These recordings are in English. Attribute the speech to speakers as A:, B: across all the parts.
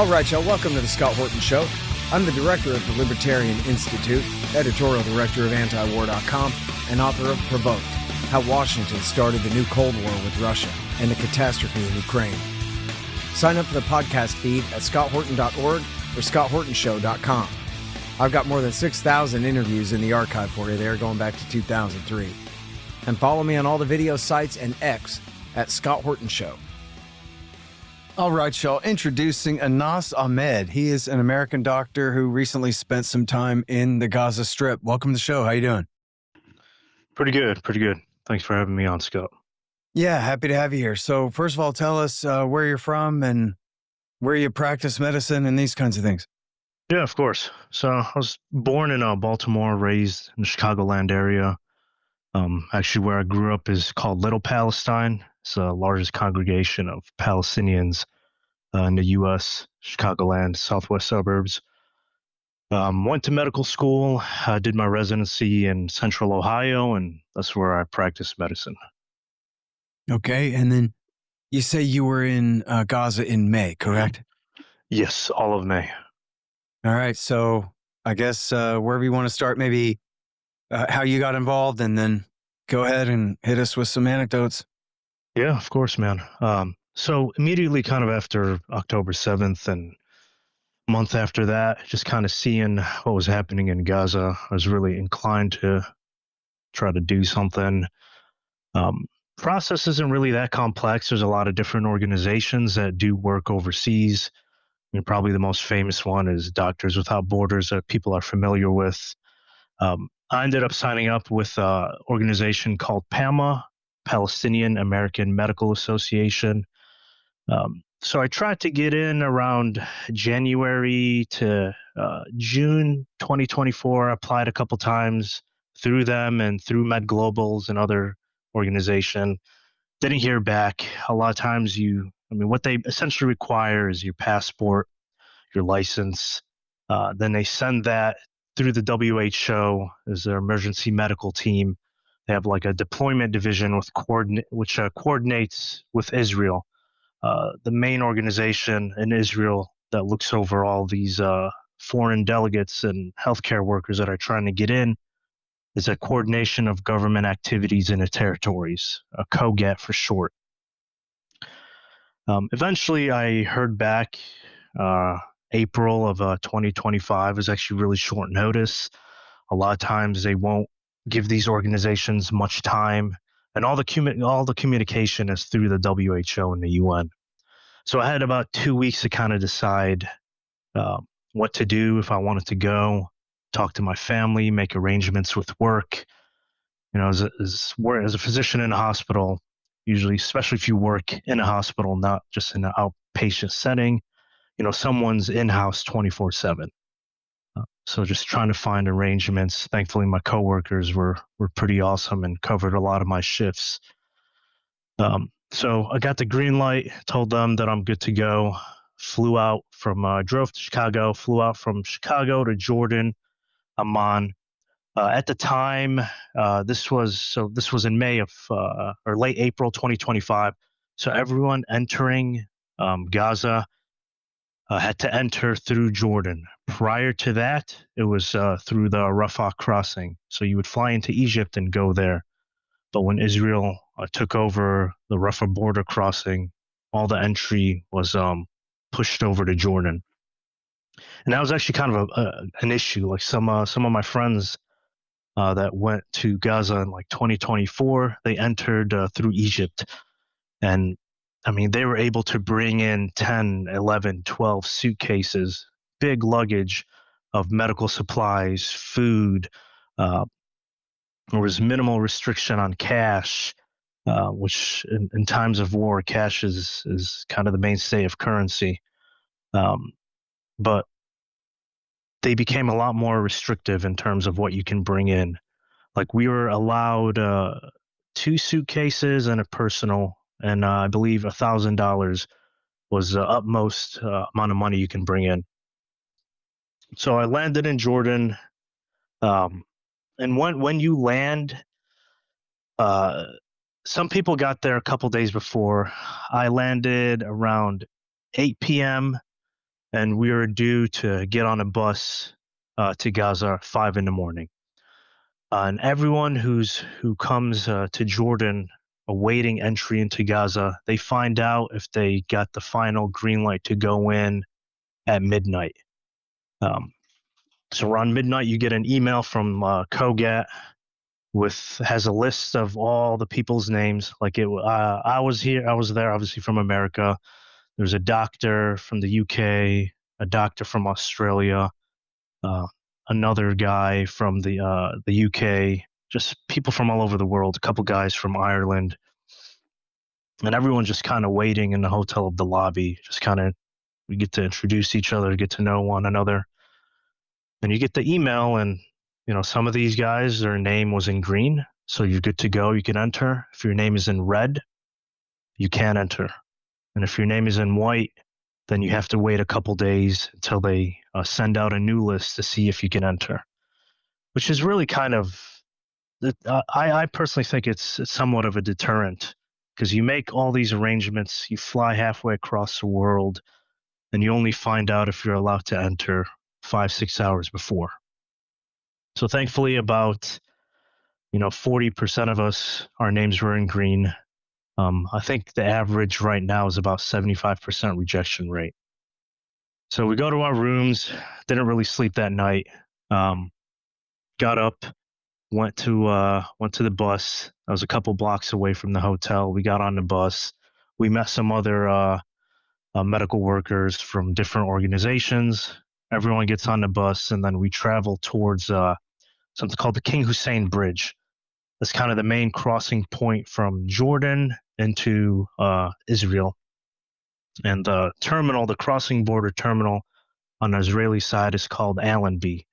A: All right, y'all, welcome to the Scott Horton Show. I'm the director of the Libertarian Institute, editorial director of antiwar.com, and author of Provoked, How Washington Started the New Cold War with Russia and the Catastrophe in Ukraine. Sign up for the podcast feed at scotthorton.org or scotthortonshow.com. I've got more than 6,000 interviews in the archive for you there going back to 2003. And follow me on all the video sites and X at Scott Horton Show. All right, y'all. Introducing Ahmed. He is an American doctor who recently spent some time in the Gaza Strip. Welcome to the show. How you doing?
B: Pretty good. Thanks for having me on, Scott.
A: Yeah, happy to have you here. So first of all, tell us where you're from and where you practice medicine and these kinds of things.
B: Yeah, of course. So I was born in Baltimore, raised in the Chicagoland area. Actually, where I grew up is called Little Palestine. It's the largest congregation of Palestinians in the U.S., Chicagoland, southwest suburbs. Went to medical school, did my residency in Central Ohio, and that's where I practiced medicine.
A: Okay, and then you say you were in Gaza in May, correct?
B: Yes, all of May.
A: All right, so I guess wherever you want to start, maybe how you got involved, and then go ahead and hit us with some anecdotes.
B: Yeah, of course, man. So immediately kind of after October 7th and a month after that, just kind of seeing what was happening in Gaza, I was really inclined to try to do something. Process isn't really that complex. There's a lot of different organizations that do work overseas. I mean, probably the most famous one is Doctors Without Borders that people are familiar with. I ended up signing up with an organization called PAMA, Palestinian American Medical Association. So I tried to get in around January to June 2024. I applied a couple times through them and through Med Globals and other organization. Didn't hear back. A lot of times what they essentially require is your passport, your license. Then they send that through the WHO as their emergency medical team. They have like a deployment division which coordinates with Israel, the main organization in Israel that looks over all these foreign delegates and healthcare workers that are trying to get in. Is a coordination of government activities in the territories, a COGAT for short. Eventually, I heard back April of 2025. It was actually really short notice. A lot of times they won't give these organizations much time, and all the communication is through the WHO and the UN. So I had about 2 weeks to kind of decide what to do, if I wanted to go, talk to my family, make arrangements with work. You know, as a physician in a hospital, usually, especially if you work in a hospital, not just in an outpatient setting, someone's in-house 24/7. So just trying to find arrangements. Thankfully, my coworkers were pretty awesome and covered a lot of my shifts. So I got the green light, told them that I'm good to go. Drove to Chicago, flew out from Chicago to Jordan, Amman. At the time, this was in May or late April 2025. So everyone entering Gaza had to enter through Jordan. Prior to that, it was through the Rafah crossing. So you would fly into Egypt and go there. But when Israel took over the Rafah border crossing, all the entry was pushed over to Jordan. And that was actually kind of an issue. Like some of my friends that went to Gaza in like 2024, they entered through Egypt. And I mean, they were able to bring in 10, 11, 12 suitcases, big luggage of medical supplies, food. There was minimal restriction on cash, which in times of war, cash is kind of the mainstay of currency. But they became a lot more restrictive in terms of what you can bring in. Like we were allowed 2 suitcases and a personal, and I believe $1,000 was the utmost amount of money you can bring in. So I landed in Jordan, and when you land, some people got there a couple days before. I landed around 8 p.m. and we were due to get on a bus to Gaza at 5 in the morning. And everyone who comes to Jordan awaiting entry into Gaza, they find out if they got the final green light to go in at midnight. So around midnight, you get an email from Kogat has a list of all the people's names. I was there, obviously from America. There's a doctor from the UK, a doctor from Australia, uh, another guy from the UK, just people from all over the world, a couple guys from Ireland, and everyone just kind of waiting in the hotel of the lobby. Just kind of we get to introduce each other, get to know one another, and you get the email, and some of these guys, their name was in green, so you're good to go. You can enter. If your name is in red, you can't enter, and if your name is in white, then you have to wait a couple days until they send out a new list to see if you can enter, which is really kind of, I personally think it's somewhat of a deterrent, because you make all these arrangements, you fly halfway across the world, and you only find out if you're allowed to enter 5-6 hours before. So thankfully, about 40% of us, our names were in green. I think the average right now is about 75% rejection rate. So we go to our rooms, didn't really sleep that night. Got up, went to the bus. I was a couple blocks away from the hotel. We got on the bus. We met some other medical workers from different organizations. Everyone gets on the bus, and then we travel towards something called the King Hussein Bridge. That's kind of the main crossing point from Jordan into Israel. And the crossing border terminal on the Israeli side is called Allenby.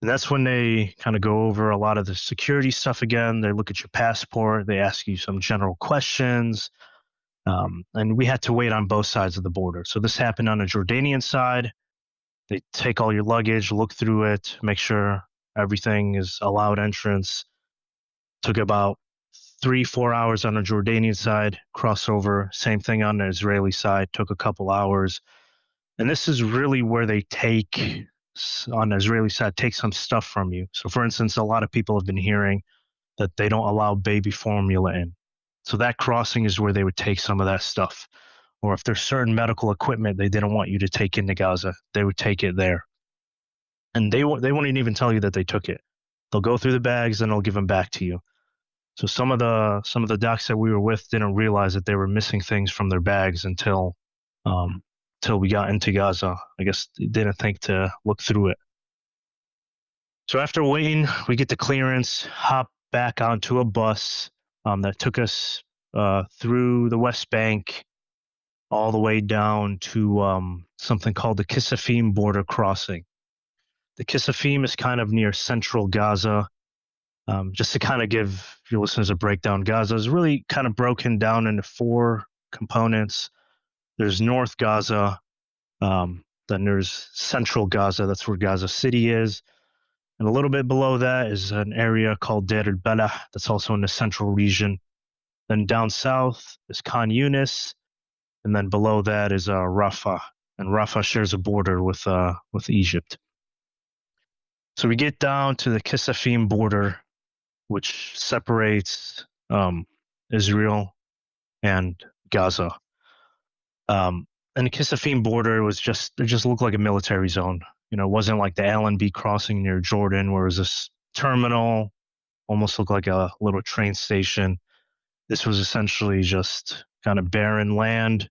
B: And that's when they kind of go over a lot of the security stuff again. They look at your passport. They ask you some general questions. And we had to wait on both sides of the border. So this happened on the Jordanian side. They take all your luggage, look through it, make sure everything is allowed entrance. Took about 3-4 hours on the Jordanian side, crossover. Same thing on the Israeli side, took a couple hours. And this is really where they on the Israeli side, take some stuff from you. So for instance, a lot of people have been hearing that they don't allow baby formula in. So that crossing is where they would take some of that stuff. Or if there's certain medical equipment they didn't want you to take into Gaza, they would take it there. And they won't even tell you that they took it. They'll go through the bags and they'll give them back to you. So some of the docs that we were with didn't realize that they were missing things from their bags until we got into Gaza. I guess they didn't think to look through it. So after waiting, we get the clearance, hop back onto a bus that took us through the West Bank all the way down to something called the Kisafim border crossing. The Kisafim is kind of near central Gaza. Just to kind of give your listeners a breakdown, Gaza is really kind of broken down into 4 components. There's North Gaza, then there's Central Gaza, that's where Gaza City is. And a little bit below that is an area called Deir al-Balah, that's also in the central region. Then down south is Khan Yunis, and then below that is Rafah. And Rafah shares a border with Egypt. So we get down to the Kisafim border, which separates Israel and Gaza. And the Kisafim border it just looked like a military zone. It wasn't like the Allenby crossing near Jordan, where it was this terminal, almost looked like a little train station. This was essentially just kind of barren land.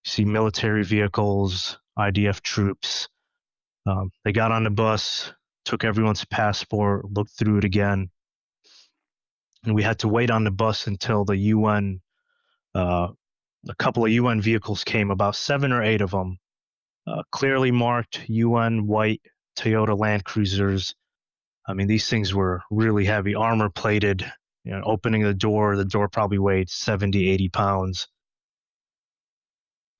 B: You see military vehicles, IDF troops. They got on the bus, took everyone's passport, looked through it again. And we had to wait on the bus until the UN, a couple of UN vehicles came, about 7 or 8 of them, clearly marked UN white Toyota Land Cruisers. I mean, these things were really heavy, armor plated. Opening the door probably weighed 70, 80 pounds.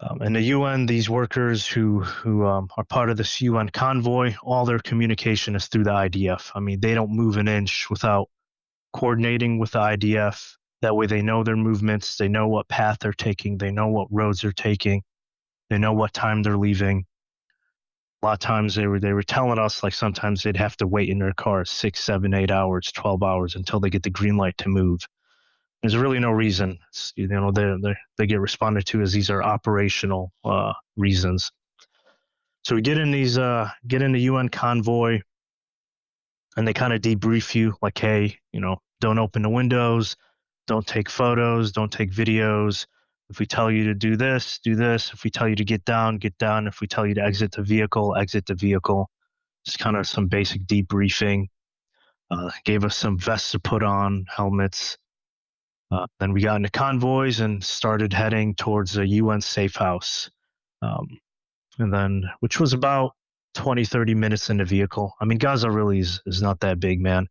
B: And the UN, these workers who are part of this UN convoy, all their communication is through the IDF. I mean, they don't move an inch without coordinating with the IDF. That way they know their movements, they know what path they're taking, they know what roads they're taking, they know what time they're leaving. A lot of times they were telling us like sometimes they'd have to wait in their car 6, 7, 8 hours, 12 hours until they get the green light to move. There's really no reason. They get responded to as these are operational reasons. So we get in the UN convoy, and they kind of debrief you like, hey, don't open the windows, don't take photos, don't take videos. If we tell you to do this, do this. If we tell you to get down, get down. If we tell you to exit the vehicle, exit the vehicle. Just kind of some basic debriefing. Gave us some vests to put on, helmets. Then we got into convoys and started heading towards the UN safe house. Um, and then, which was about 20, 30 minutes in the vehicle. I mean, Gaza really is not that big, man.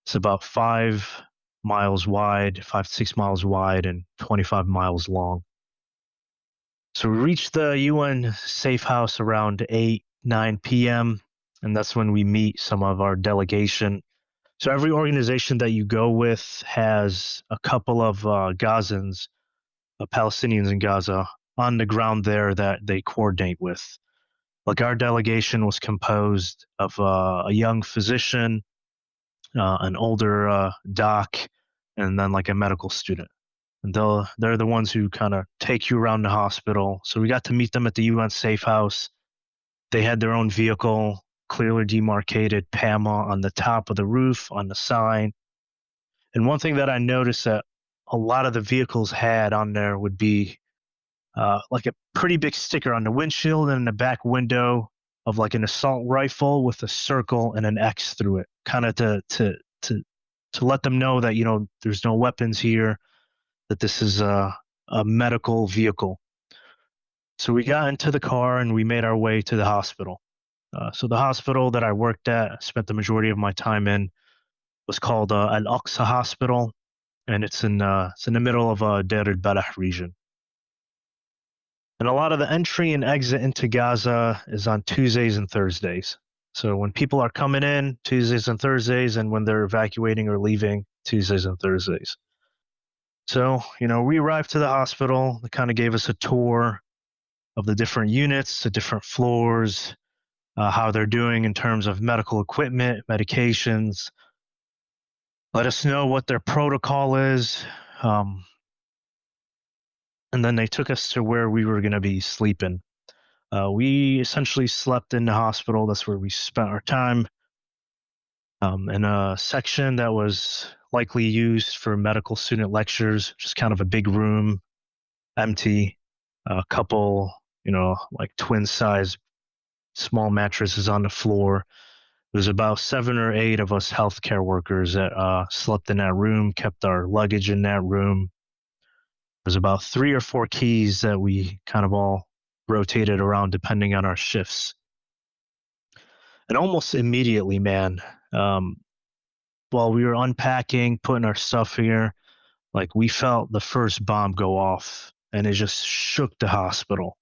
B: It's about 5 miles wide, 5 to 6 miles wide, and 25 miles long. So we reached the UN safe house around 8, 9 p.m., and that's when we meet some of our delegation. So every organization that you go with has a couple of Gazans, Palestinians in Gaza, on the ground there that they coordinate with. Like our delegation was composed of a young physician, an older doc, and then like a medical student. And they're the ones who kind of take you around the hospital. So we got to meet them at the UN safe house. They had their own vehicle, clearly demarcated PAMA on the top of the roof, on the sign. And one thing that I noticed that a lot of the vehicles had on there would be like a pretty big sticker on the windshield and in the back window of like an assault rifle with a circle and an X through it, kind of to let them know that there's no weapons here, that this is a medical vehicle. So we got into the car and we made our way to the hospital. So the hospital that I worked at, spent the majority of my time in, was called Al Aqsa Hospital, and it's in the middle of Deir al-Balah region. And a lot of the entry and exit into Gaza is on Tuesdays and Thursdays. So when people are coming in, Tuesdays and Thursdays, and when they're evacuating or leaving, Tuesdays and Thursdays. So, we arrived to the hospital. They kind of gave us a tour of the different units, the different floors, how they're doing in terms of medical equipment, medications. Let us know what their protocol is. And then they took us to where we were going to be sleeping. We essentially slept in the hospital. That's where we spent our time. In a section that was likely used for medical student lectures, just kind of a big room, empty, a couple, like twin size small mattresses on the floor. There's about 7 or 8 of us healthcare workers that slept in that room, kept our luggage in that room. There's about 3 or 4 keys that we kind of all rotated around depending on our shifts. And almost immediately, man, while we were unpacking, putting our stuff here, like we felt the first bomb go off and it just shook the hospital.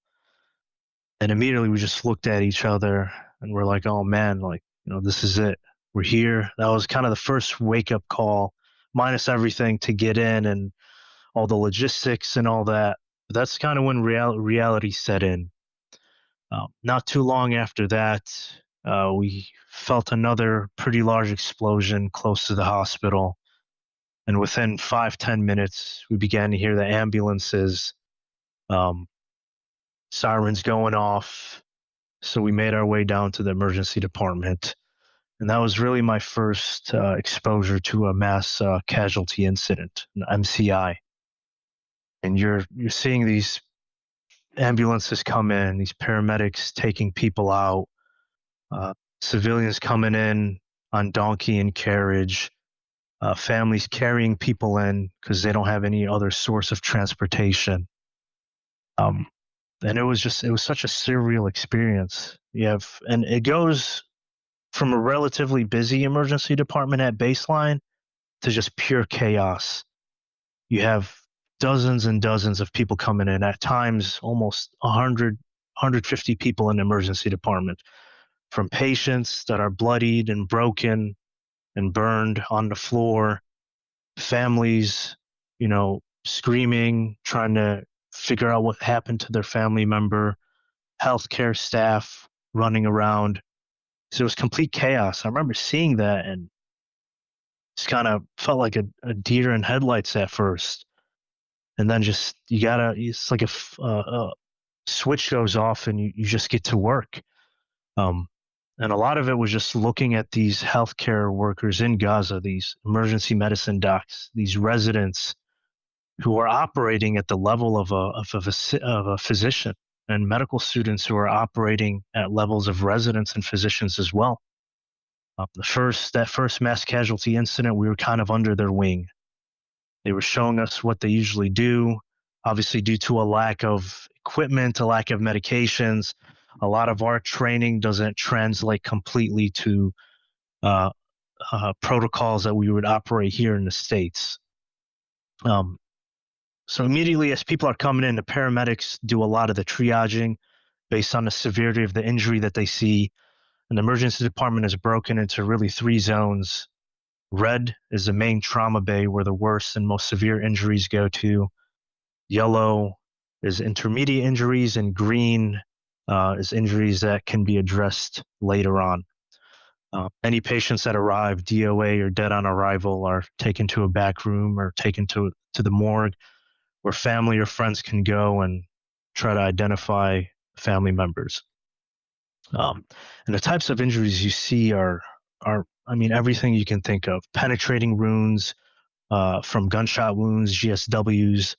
B: And immediately we just looked at each other and we're like, oh man, like, this is it. We're here. That was kind of the first wake up call, minus everything to get in and all the logistics and all that. But that's kind of when reality set in. Not too long after that, we felt another pretty large explosion close to the hospital. And within 5-10 minutes, we began to hear the ambulances, sirens going off. So we made our way down to the emergency department. And that was really my first exposure to a mass casualty incident, an MCI. And you're seeing these ambulances come in, these paramedics taking people out, civilians coming in on donkey and carriage, families carrying people in because they don't have any other source of transportation. And it was such a surreal experience. And it goes from a relatively busy emergency department at baseline to just pure chaos. You have dozens and dozens of people coming in, at times almost 100, 150 people in the emergency department, from patients that are bloodied and broken and burned on the floor, families, screaming, trying to figure out what happened to their family member, healthcare staff running around. So it was complete chaos. I remember seeing that and just kind of felt like a deer in headlights at first. And then just, it's like a switch goes off and you just get to work. Um, and a lot of it was just looking at these healthcare workers in Gaza, these emergency medicine docs, these residents who are operating at the level of a physician, and medical students who are operating at levels of residents and physicians as well. That first mass casualty incident, we were kind of under their wing. They were showing us what they usually do, obviously due to a lack of equipment, a lack of medications. A lot of our training doesn't translate completely to uh, protocols that we would operate here in the States. So immediately as people are coming in, the paramedics do a lot of the triaging based on the severity of the injury that they see. And the emergency department is broken into really 3 zones. Red is the main trauma bay where the worst and most severe injuries go to. Yellow is intermediate injuries, and green is injuries that can be addressed later on. Any patients that arrive DOA or dead on arrival are taken to a back room or taken to the morgue where family or friends can go and try to identify family members. And the types of injuries you see are everything you can think of: penetrating wounds, from gunshot wounds, GSWs.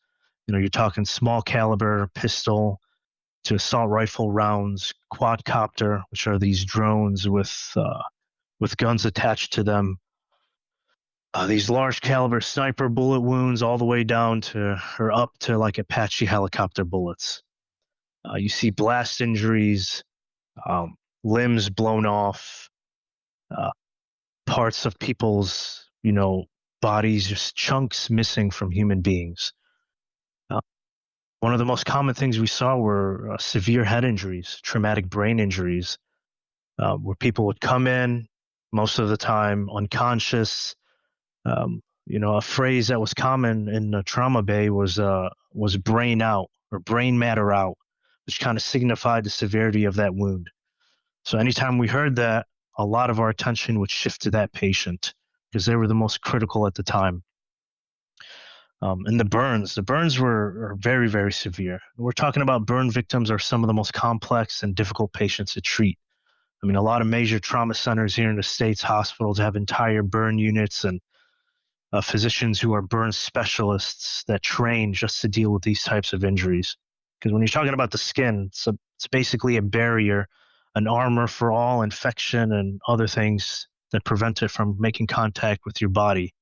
B: You're talking small caliber pistol to assault rifle rounds, quadcopter, which are these drones with guns attached to them. These large caliber sniper bullet wounds, all the way down to or up to like Apache helicopter bullets. You see blast injuries, limbs blown off, parts of people's, bodies, just chunks missing from human beings. One of the most common things we saw were severe head injuries, traumatic brain injuries, where people would come in most of the time unconscious. A phrase that was common in the trauma bay was brain out or brain matter out, which kind of signified the severity of that wound. So anytime we heard that, a lot of our attention would shift to that patient because they were the most critical at the time. And the burns were very, very severe. We're talking about burn victims are some of the most complex and difficult patients to treat. I mean, a lot of major trauma centers here in the States, hospitals have entire burn units and physicians who are burn specialists that train just to deal with these types of injuries. Because when you're talking about the skin, it's basically a barrier, an armor for all infection and other things that prevent it from making contact with your body.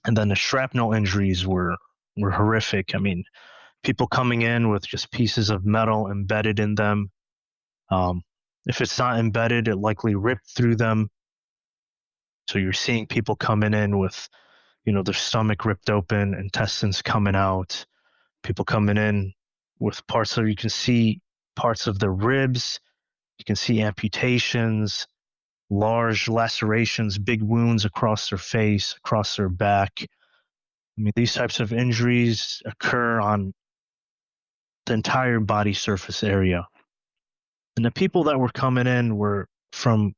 B: And then the shrapnel injuries were horrific. I mean, people coming in with just pieces of metal embedded in them. If it's not embedded, it likely ripped through them. So you're seeing people coming in with, their stomach ripped open, intestines coming out, people coming in with you can see parts of their ribs, you can see amputations, large lacerations, big wounds across their face, across their back. I mean, these types of injuries occur on the entire body surface area. And the people that were coming in were from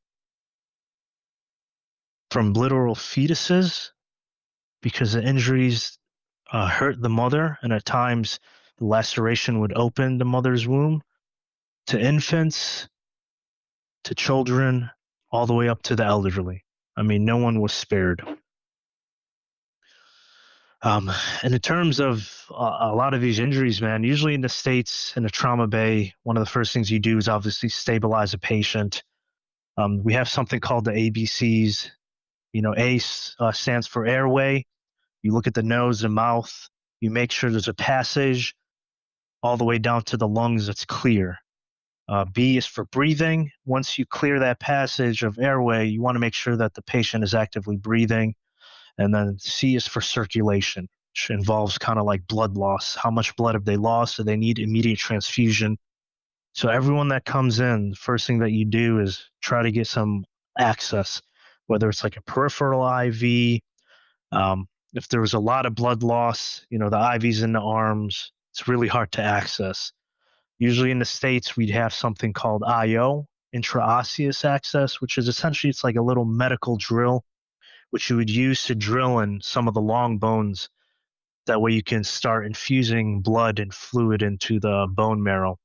B: literal fetuses, because the injuries hurt the mother, and at times the laceration would open the mother's womb, to infants, to children, all the way up to the elderly. I mean, no one was spared. And in terms of a lot of these injuries, man, usually in the States, in a trauma bay, one of the first things you do is obviously stabilize a patient. We have something called the ABCs. A stands for airway. You look at the nose and mouth. You make sure there's a passage all the way down to the lungs that's clear. B is for breathing. Once you clear that passage of airway, you want to make sure that the patient is actively breathing. And then C is for circulation, which involves kind of like blood loss. How much blood have they lost? Do they need immediate transfusion? So everyone that comes in, the first thing that you do is try to get some access, whether it's like a peripheral IV. If there was a lot of blood loss, the IVs in the arms, it's really hard to access. Usually in the States, we'd have something called IO, intraosseous access, which is essentially it's like a little medical drill, which you would use to drill in some of the long bones. That way you can start infusing blood and fluid into the bone marrow.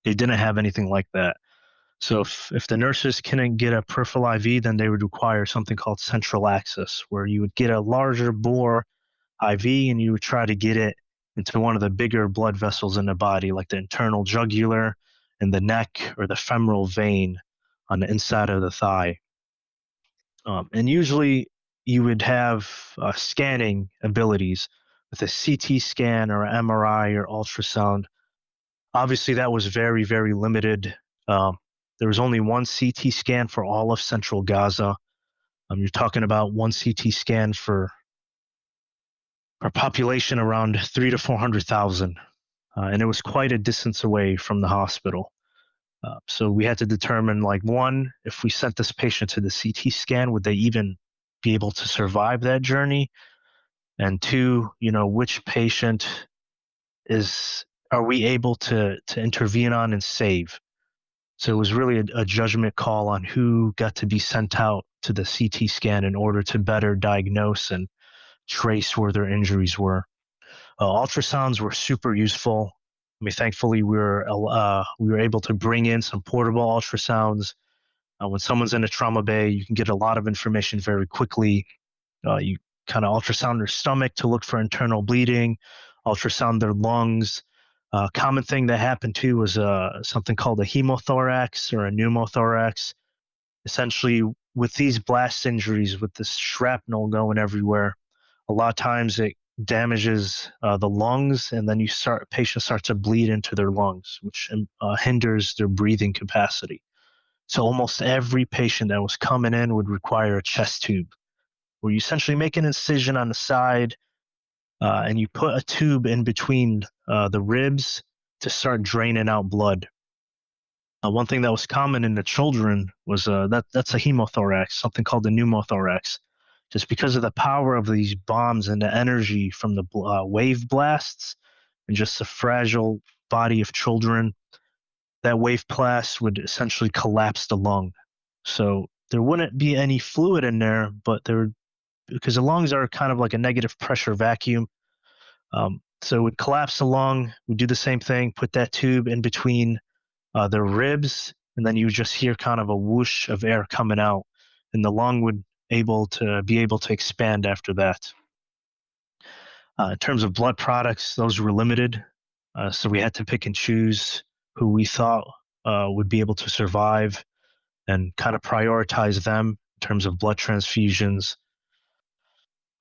B: They didn't have anything like that. So if the nurses couldn't get a peripheral IV, then they would require something called central access, where you would get a larger bore IV and you would try to get it into one of the bigger blood vessels in the body, like the internal jugular and the neck or the femoral vein on the inside of the thigh. And usually you would have scanning abilities with a CT scan or MRI or ultrasound. Obviously, that was very, very limited. There was only one CT scan for all of central Gaza. You're talking about one CT scan for our population around 300,000 to 400,000, and it was quite a distance away from the hospital. So we had to determine, like, one, if we sent this patient to the CT scan, would they even be able to survive that journey? And two, which patient are we able to intervene on and save? So it was really a judgment call on who got to be sent out to the CT scan in order to better diagnose and trace where their injuries were. Ultrasounds were super useful. I mean, thankfully, we were able to bring in some portable ultrasounds. When someone's in a trauma bay, you can get a lot of information very quickly. You kind of ultrasound their stomach to look for internal bleeding, ultrasound their lungs. Common thing that happened too was something called a hemothorax or a pneumothorax. Essentially, with these blast injuries, with this shrapnel going everywhere, a lot of times it damages the lungs, and then patients start to bleed into their lungs, which hinders their breathing capacity. So almost every patient that was coming in would require a chest tube, where you essentially make an incision on the side, and you put a tube in between the ribs to start draining out blood. One thing that was common in the children was that's a hemothorax, something called a pneumothorax. Just because of the power of these bombs and the energy from the wave blasts and just the fragile body of children, that wave blast would essentially collapse the lung. So there wouldn't be any fluid in there, but because the lungs are kind of like a negative pressure vacuum. So it would collapse the lung. We'd do the same thing, put that tube in between their ribs, and then you just hear kind of a whoosh of air coming out, and the lung would be able to expand after that. In terms of blood products, those were limited, so we had to pick and choose who we thought would be able to survive and kind of prioritize them in terms of blood transfusions.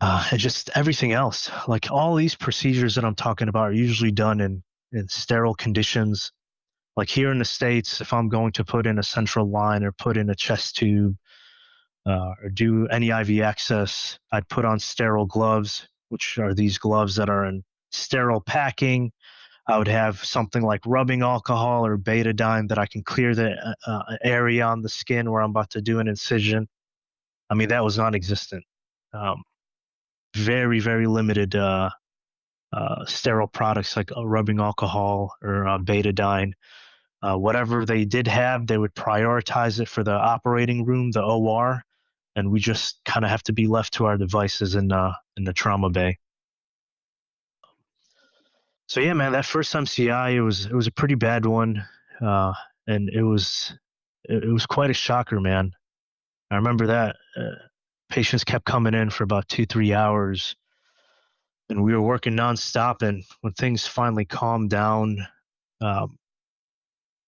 B: And just everything else. Like, all these procedures that I'm talking about are usually done in sterile conditions. Like here in the States, if I'm going to put in a central line or put in a chest tube or do any IV access, I'd put on sterile gloves, which are these gloves that are in sterile packing. I would have something like rubbing alcohol or betadine that I can clear the area on the skin where I'm about to do an incision. I mean, that was non-existent. Very, very limited sterile products like rubbing alcohol or betadine. Whatever they did have, they would prioritize it for the operating room, the OR, and we just kind of have to be left to our devices in the trauma bay. So yeah, man, that first MCI, it was a pretty bad one, and it was quite a shocker, man. I remember that patients kept coming in for about 2-3 hours, and we were working nonstop. And when things finally calmed down,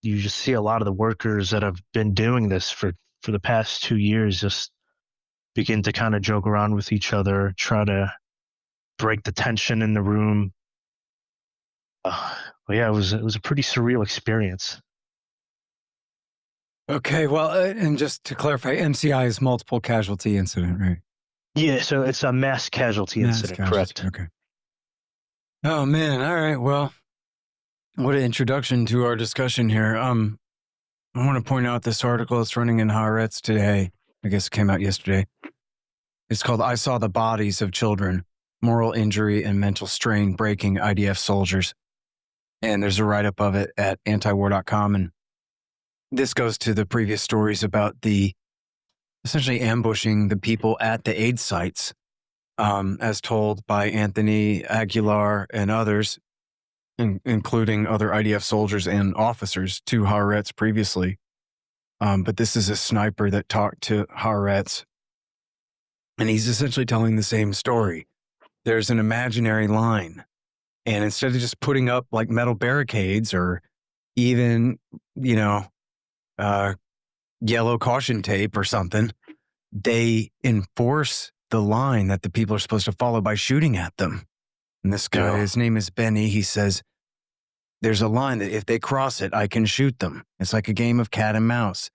B: you just see a lot of the workers that have been doing this for the past 2 years just begin to kind of joke around with each other, try to break the tension in the room. But yeah, it was a pretty surreal experience.
C: Okay, well, and just to clarify, MCI is multiple casualty incident, right?
B: Yeah, so it's a mass casualty incident, correct?
C: Okay. Oh man, all right. Well, what an introduction to our discussion here. I want to point out this article that's running in Haaretz today. I guess it came out yesterday. It's called "I Saw the Bodies of Children: Moral Injury and Mental Strain Breaking IDF Soldiers." And there's a write-up of it at antiwar.com. And this goes to the previous stories about the essentially ambushing the people at the aid sites, as told by Anthony Aguilar and others, including other IDF soldiers and officers to Haaretz previously. But this is a sniper that talked to Haaretz, and he's essentially telling the same story. There's an imaginary line, and instead of just putting up like metal barricades or even, yellow caution tape or something, they enforce the line that the people are supposed to follow by shooting at them. And this guy, his name is Benny, he says, there's a line that if they cross it, I can shoot them. It's like a game of cat and mouse.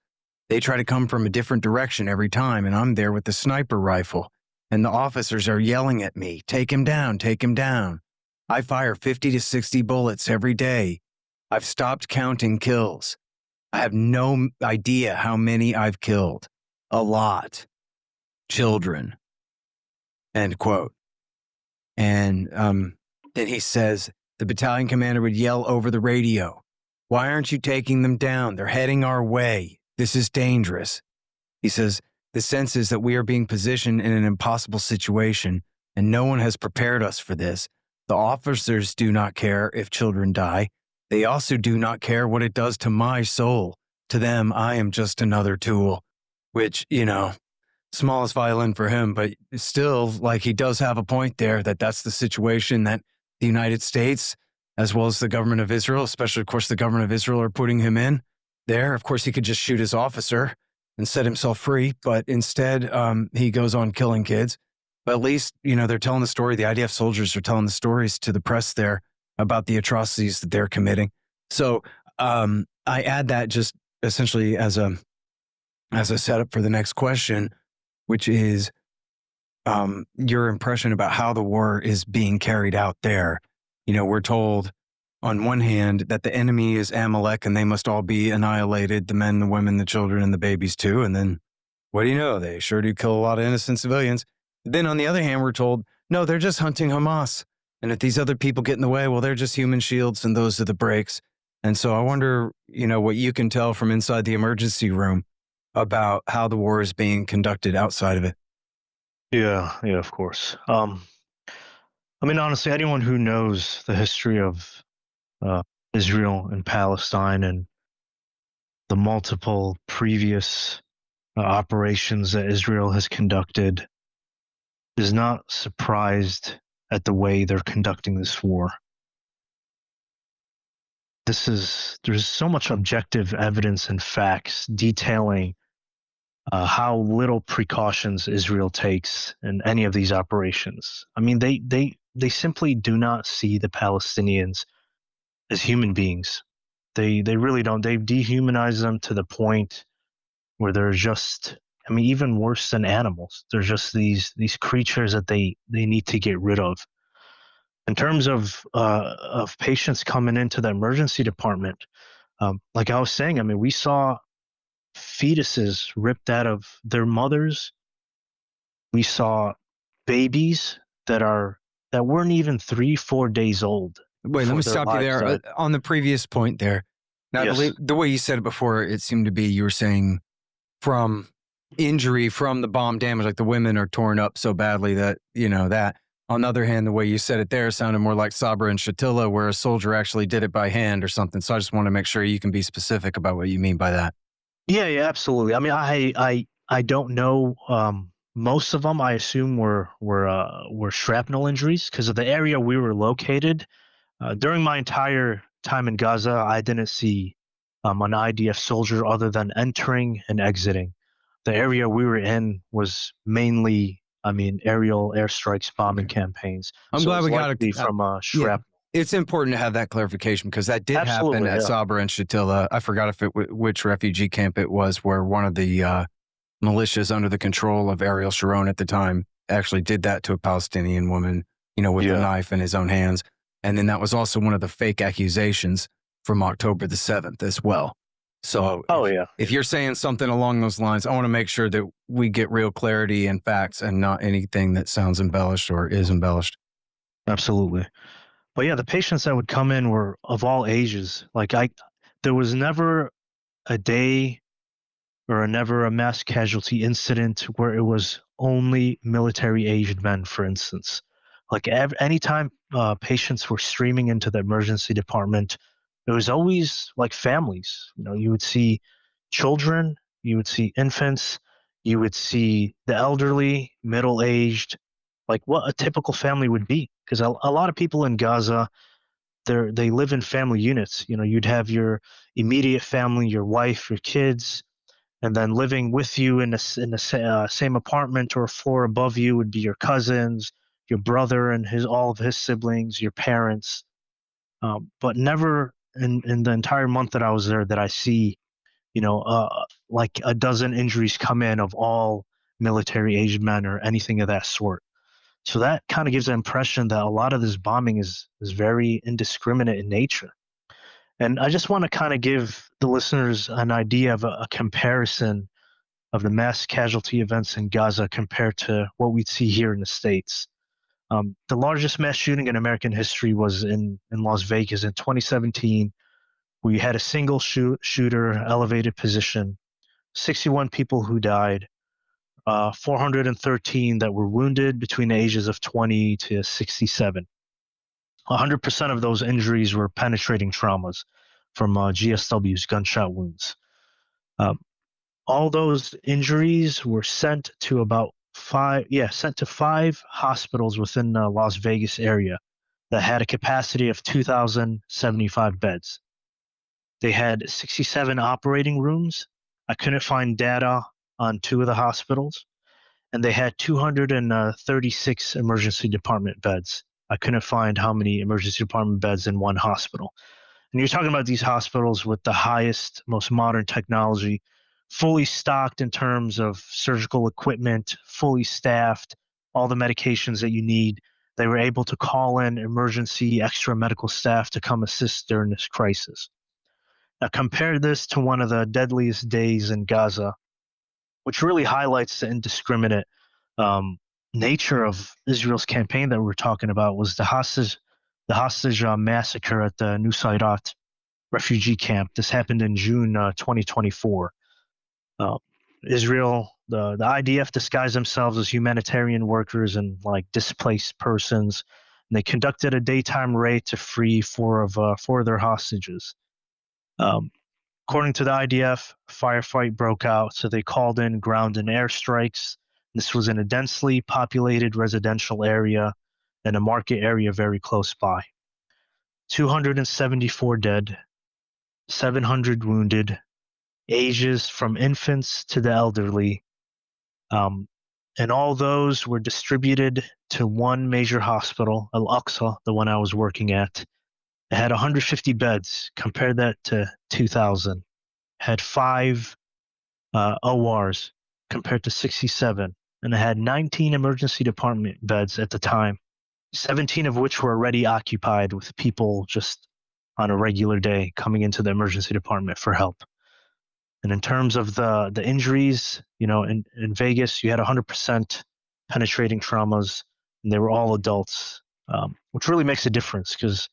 C: They try to come from a different direction every time, and I'm there with the sniper rifle. And the officers are yelling at me, take him down, take him down. I fire 50 to 60 bullets every day. I've stopped counting kills. I have no idea how many I've killed. A lot. Children. End quote. And then he says, the battalion commander would yell over the radio, why aren't you taking them down? They're heading our way. This is dangerous. He says, the sense is that we are being positioned in an impossible situation, and no one has prepared us for this. The officers do not care if children die. They also do not care what it does to my soul. To them, I am just another tool, which, smallest violin for him, but still, like, he does have a point there that that's the situation that the United States, as well as the government of Israel, especially, of course, the government of Israel, are putting him in there. Of course, he could just shoot his officer and set himself free, but instead, he goes on killing kids. But at least, they're telling the story. The IDF soldiers are telling the stories to the press there about the atrocities that they're committing. So I add that just essentially as a setup for the next question, which is your impression about how the war is being carried out there. We're told on one hand that the enemy is Amalek and they must all be annihilated, the men, the women, the children, and the babies too. And then, what do you know? They sure do kill a lot of innocent civilians. Then on the other hand, we're told, no, they're just hunting Hamas. And if these other people get in the way, well, they're just human shields and those are the brakes. And so I wonder, what you can tell from inside the emergency room about how the war is being conducted outside of it.
B: Yeah, of course. Honestly, anyone who knows the history of Israel and Palestine and the multiple previous operations that Israel has conducted is not surprised at the way they're conducting this war. There's so much objective evidence and facts detailing how little precautions Israel takes in any of these operations. They simply do not see the Palestinians as human beings. They really don't. They've dehumanized them to the point where they're just, even worse than animals. They're just these creatures that they need to get rid of. In terms of patients coming into the emergency department, like I was saying, we saw fetuses ripped out of their mothers. We saw babies that weren't even 3-4 days old.
C: Wait, let me stop you there. On the previous point there. Now,
B: Yes.
C: I believe the way you said it before, it seemed to be you were saying from injury from the bomb damage, like the women are torn up so badly that, that. On the other hand, the way you said it there sounded more like Sabra and Shatila, where a soldier actually did it by hand or something. So I just want to make sure you can be specific about what you mean by that.
B: Yeah, absolutely. I don't know. Most of them, I assume, were shrapnel injuries because of the area we were located. During my entire time in Gaza, I didn't see an IDF soldier other than entering and exiting. The area we were in was mainly, aerial airstrikes, bombing campaigns.
C: I'm glad we got
B: it from shrapnel.
C: Yeah, it's important to have that clarification because that did happen at Sabra and Shatila. I forgot which refugee camp it was, where one of the militias under the control of Ariel Sharon at the time actually did that to a Palestinian woman, with a knife in his own hands. And then that was also one of the fake accusations from October the 7th as well. So if you're saying something along those lines, I want to make sure that we get real clarity and facts and not anything that sounds embellished or is embellished.
B: Absolutely. But yeah, the patients that would come in were of all ages. There was never a day or never a mass casualty incident where it was only military aged men, for instance. Anytime patients were streaming into the emergency department, it was always like families. You would see children, you would see infants, you would see the elderly, middle aged, like what a typical family would be. Because a lot of people in Gaza, they live in family units. You'd have your immediate family, your wife, your kids, and then living with you in the same apartment or floor above you would be your cousins, your brother and all of his siblings, your parents. But never in the entire month that I was there did I see, like a dozen injuries come in of all military aged men or anything of that sort. So that kind of gives the impression that a lot of this bombing is very indiscriminate in nature. And I just want to kind of give the listeners an idea of a comparison of the mass casualty events in Gaza compared to what we'd see here in the States. The largest mass shooting in American history was in Las Vegas in 2017. We had a single shooter, elevated position, 61 people who died, 413 that were wounded between the ages of 20 to 67. 100% of those injuries were penetrating traumas from GSW's gunshot wounds. Um, all those injuries were sent to five hospitals within the Las Vegas area that had a capacity of 2,075 beds. They had 67 operating rooms. I couldn't find data on two of the hospitals, and they had 236 emergency department beds. I couldn't find how many emergency department beds in one hospital. And you're talking about these hospitals with the highest, most modern technology, fully stocked in terms of surgical equipment, fully staffed, all the medications that you need. They were able to call in emergency extra medical staff to come assist during this crisis. Now, compare this to one of the deadliest days in Gaza, which really highlights the indiscriminate um, nature of Israel's campaign that we're talking about, was the hostage massacre at the Nusayrat refugee camp. This happened in June 2024. Uh, Israel, the IDF disguised themselves as humanitarian workers and like displaced persons. And they conducted a daytime raid to free four of their hostages. Um, According to the IDF, a firefight broke out, so they called in ground and air strikes. This was in a densely populated residential area and a market area very close by. 274 dead, 700 wounded, ages from infants to the elderly. And all those were distributed to one major hospital, Al Aqsa, the one I was working at. It had 150 beds. Compare that to 2,000. Had five ORs compared to 67. And it had 19 emergency department beds at the time, 17 of which were already occupied with people just on a regular day coming into the emergency department for help. And in terms of the injuries, in Vegas, you had 100% penetrating traumas, and they were all adults, which really makes a difference because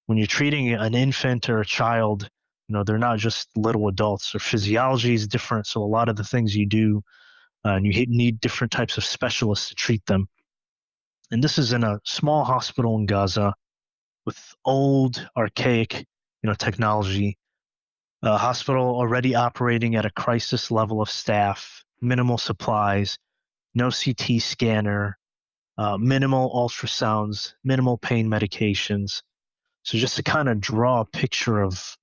B: when you're treating an infant or a child, they're not just little adults. Their physiology is different, so a lot of the things you do, and you need different types of specialists to treat them. And this is in a small hospital in Gaza with old, archaic, technology. A hospital already operating at a crisis level of staff, minimal supplies, no CT scanner, minimal ultrasounds, minimal pain medications. So just to kind of draw a picture of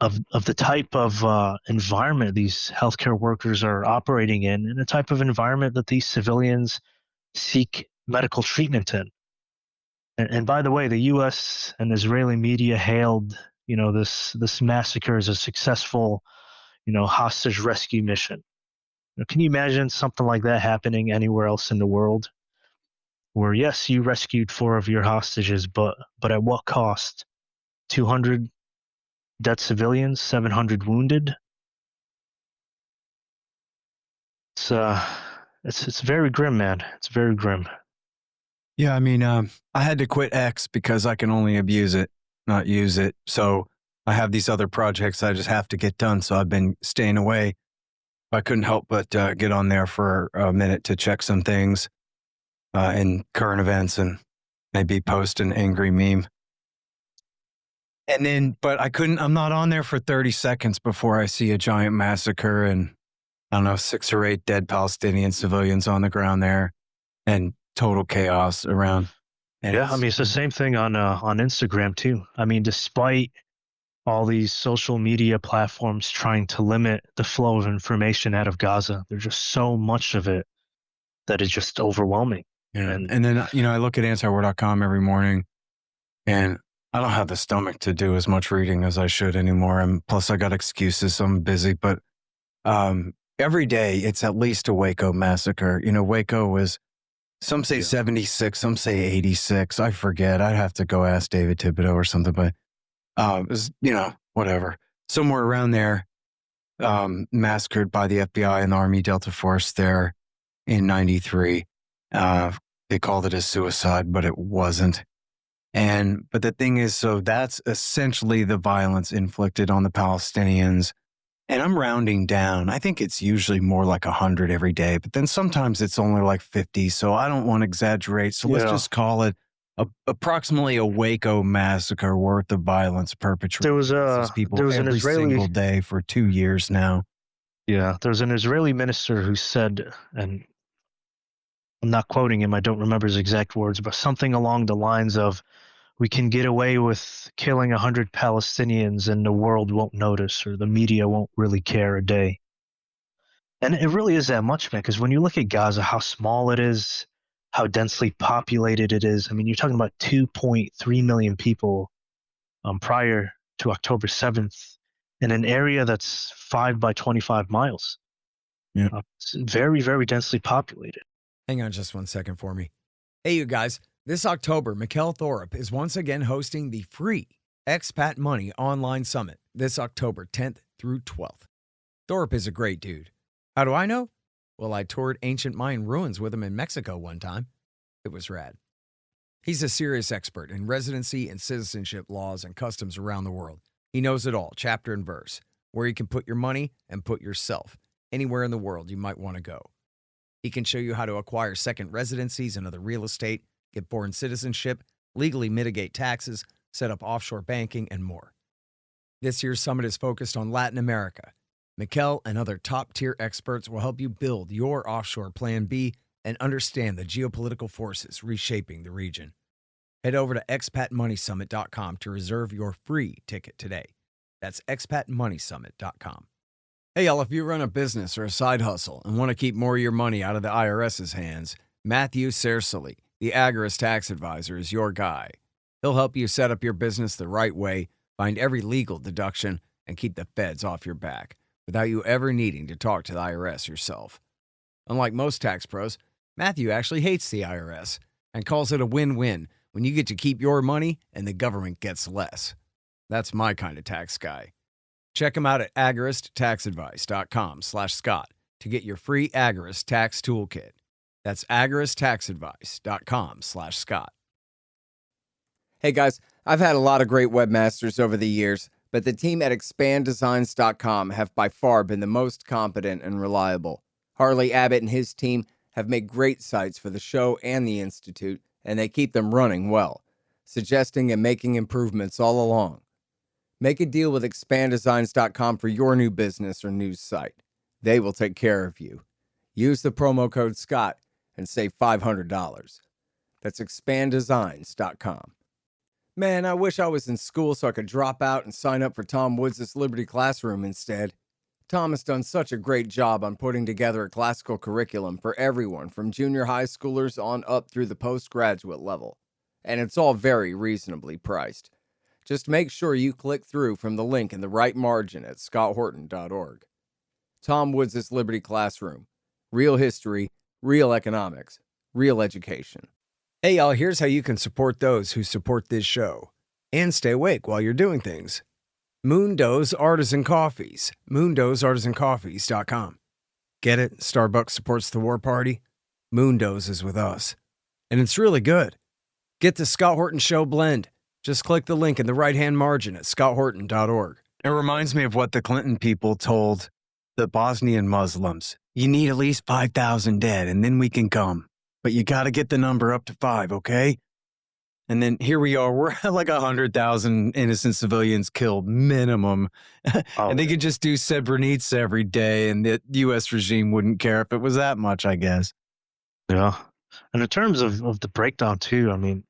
B: the type of environment these healthcare workers are operating in, and the type of environment that these civilians seek medical treatment in. And by the way, the U.S. and Israeli media hailed, this massacre as a successful, hostage rescue mission. Can you imagine something like that happening anywhere else in the world? Where yes, you rescued four of your hostages, but at what cost? 200 dead civilians, 700 wounded. It's very grim, man. It's very grim.
C: Yeah, I mean, I had to quit X because I can only abuse it, not use it. So I have these other projects I just have to get done. So I've been staying away. I couldn't help but get on there for a minute to check some things in current events and maybe post an angry meme. And then, but I'm not on there for 30 seconds before I see a giant massacre and, I don't know, 6 or 8 dead Palestinian civilians on the ground there and total chaos around. And
B: Yeah, I mean, it's the same thing on Instagram too. I mean, despite all these social media platforms trying to limit the flow of information out of Gaza, there's just so much of it that is just overwhelming.
C: Yeah. And then, I look at antiwar.com every morning and I don't have the stomach to do as much reading as I should anymore. And plus I got excuses. So I'm busy, but every day it's at least a Waco massacre. Waco was, some say 76, some say 86. I forget. I'd have to go ask David Thibodeau or something, but it was, whatever. Somewhere around there, massacred by the FBI and the Army Delta Force there in 93. They called it a suicide, but it wasn't. But the thing is, so that's essentially the violence inflicted on the Palestinians. And I'm rounding down. I think it's usually more like 100 every day, but then sometimes it's only like 50. So I don't want to exaggerate. So let's just call it approximately a Waco massacre worth of violence perpetrated against these people every single day for 2 years now.
B: Yeah, there's an Israeli minister who said, and I'm not quoting him, I don't remember his exact words, but something along the lines of, we can get away with killing 100 Palestinians and the world won't notice, or the media won't really care a day. And it really is that much, man, because when you look at Gaza, how small it is, how densely populated it is. I mean, you're talking about 2.3 million people prior to October 7th in an area that's 5 by 25 miles.
C: Yeah.
B: It's very, very densely populated.
A: Hang on just 1 second for me. Hey, you guys. This October, Mikkel Thorup is once again hosting the free Expat Money Online Summit this October 10th through 12th. Thorup is a great dude. How do I know? Well, I toured ancient Mayan ruins with him in Mexico one time. It was rad. He's a serious expert in residency and citizenship laws and customs around the world. He knows it all, chapter and verse, where you can put your money and put yourself anywhere in the world you might want to go. He can show you how to acquire second residencies and other real estate, get foreign citizenship, legally mitigate taxes, set up offshore banking, and more. This year's summit is focused on Latin America. Mikkel and other top-tier experts will help you build your offshore Plan B and understand the geopolitical forces reshaping the region. Head over to expatmoneysummit.com to reserve your free ticket today. That's expatmoneysummit.com. Hey, y'all, if you run a business or a side hustle and want to keep more of your money out of the IRS's hands, Matthew Sersely, the Agorist Tax Advisor, is your guy. He'll help you set up your business the right way, find every legal deduction, and keep the feds off your back without you ever needing to talk to the IRS yourself. Unlike most tax pros, Matthew actually hates the IRS and calls it a win-win when you get to keep your money and the government gets less. That's my kind of tax guy. Check him out at agoristtaxadvice.com/Scott to get your free Agorist tax toolkit. That's agoristtaxadvice.com/Scott.
D: Hey guys, I've had a lot of great webmasters over the years, but the team at expanddesigns.com have by far been the most competent and reliable. Harley Abbott and his team have made great sites for the show and the Institute, and they keep them running well, suggesting and making improvements all along. Make a deal with expanddesigns.com for your new business or news site. They will take care of you. Use the promo code SCOTT and save $500. That's expanddesigns.com. Man, I wish I was in school so I could drop out and sign up for Tom Woods' Liberty Classroom instead. Tom has done such a great job on putting together a classical curriculum for everyone from junior high schoolers on up through the postgraduate level. And it's all very reasonably priced. Just make sure you click through from the link in the right margin at scotthorton.org. Tom Woods' Liberty Classroom. Real history, real economics, real education.
A: Hey, y'all, here's how you can support those who support this show and stay awake while you're doing things. Moondo's Artisan Coffees, moondosartisancoffees.com. Get it? Starbucks supports the war party? Moondo's is with us.
C: and it's really good. Get the Scott Horton Show blend. Just click the link in the right-hand margin at scotthorton.org. It reminds me of what the Clinton people told the Bosnian Muslims. You need at least 5,000 dead, and then we can come. But you got to get the number up to 5, okay? And then here we are. We're at like 100,000 innocent civilians killed minimum. And they could just do Srebrenica every day, and the U.S. regime wouldn't care if it was that much, I guess.
B: Yeah. And in terms of the breakdown, too, I mean,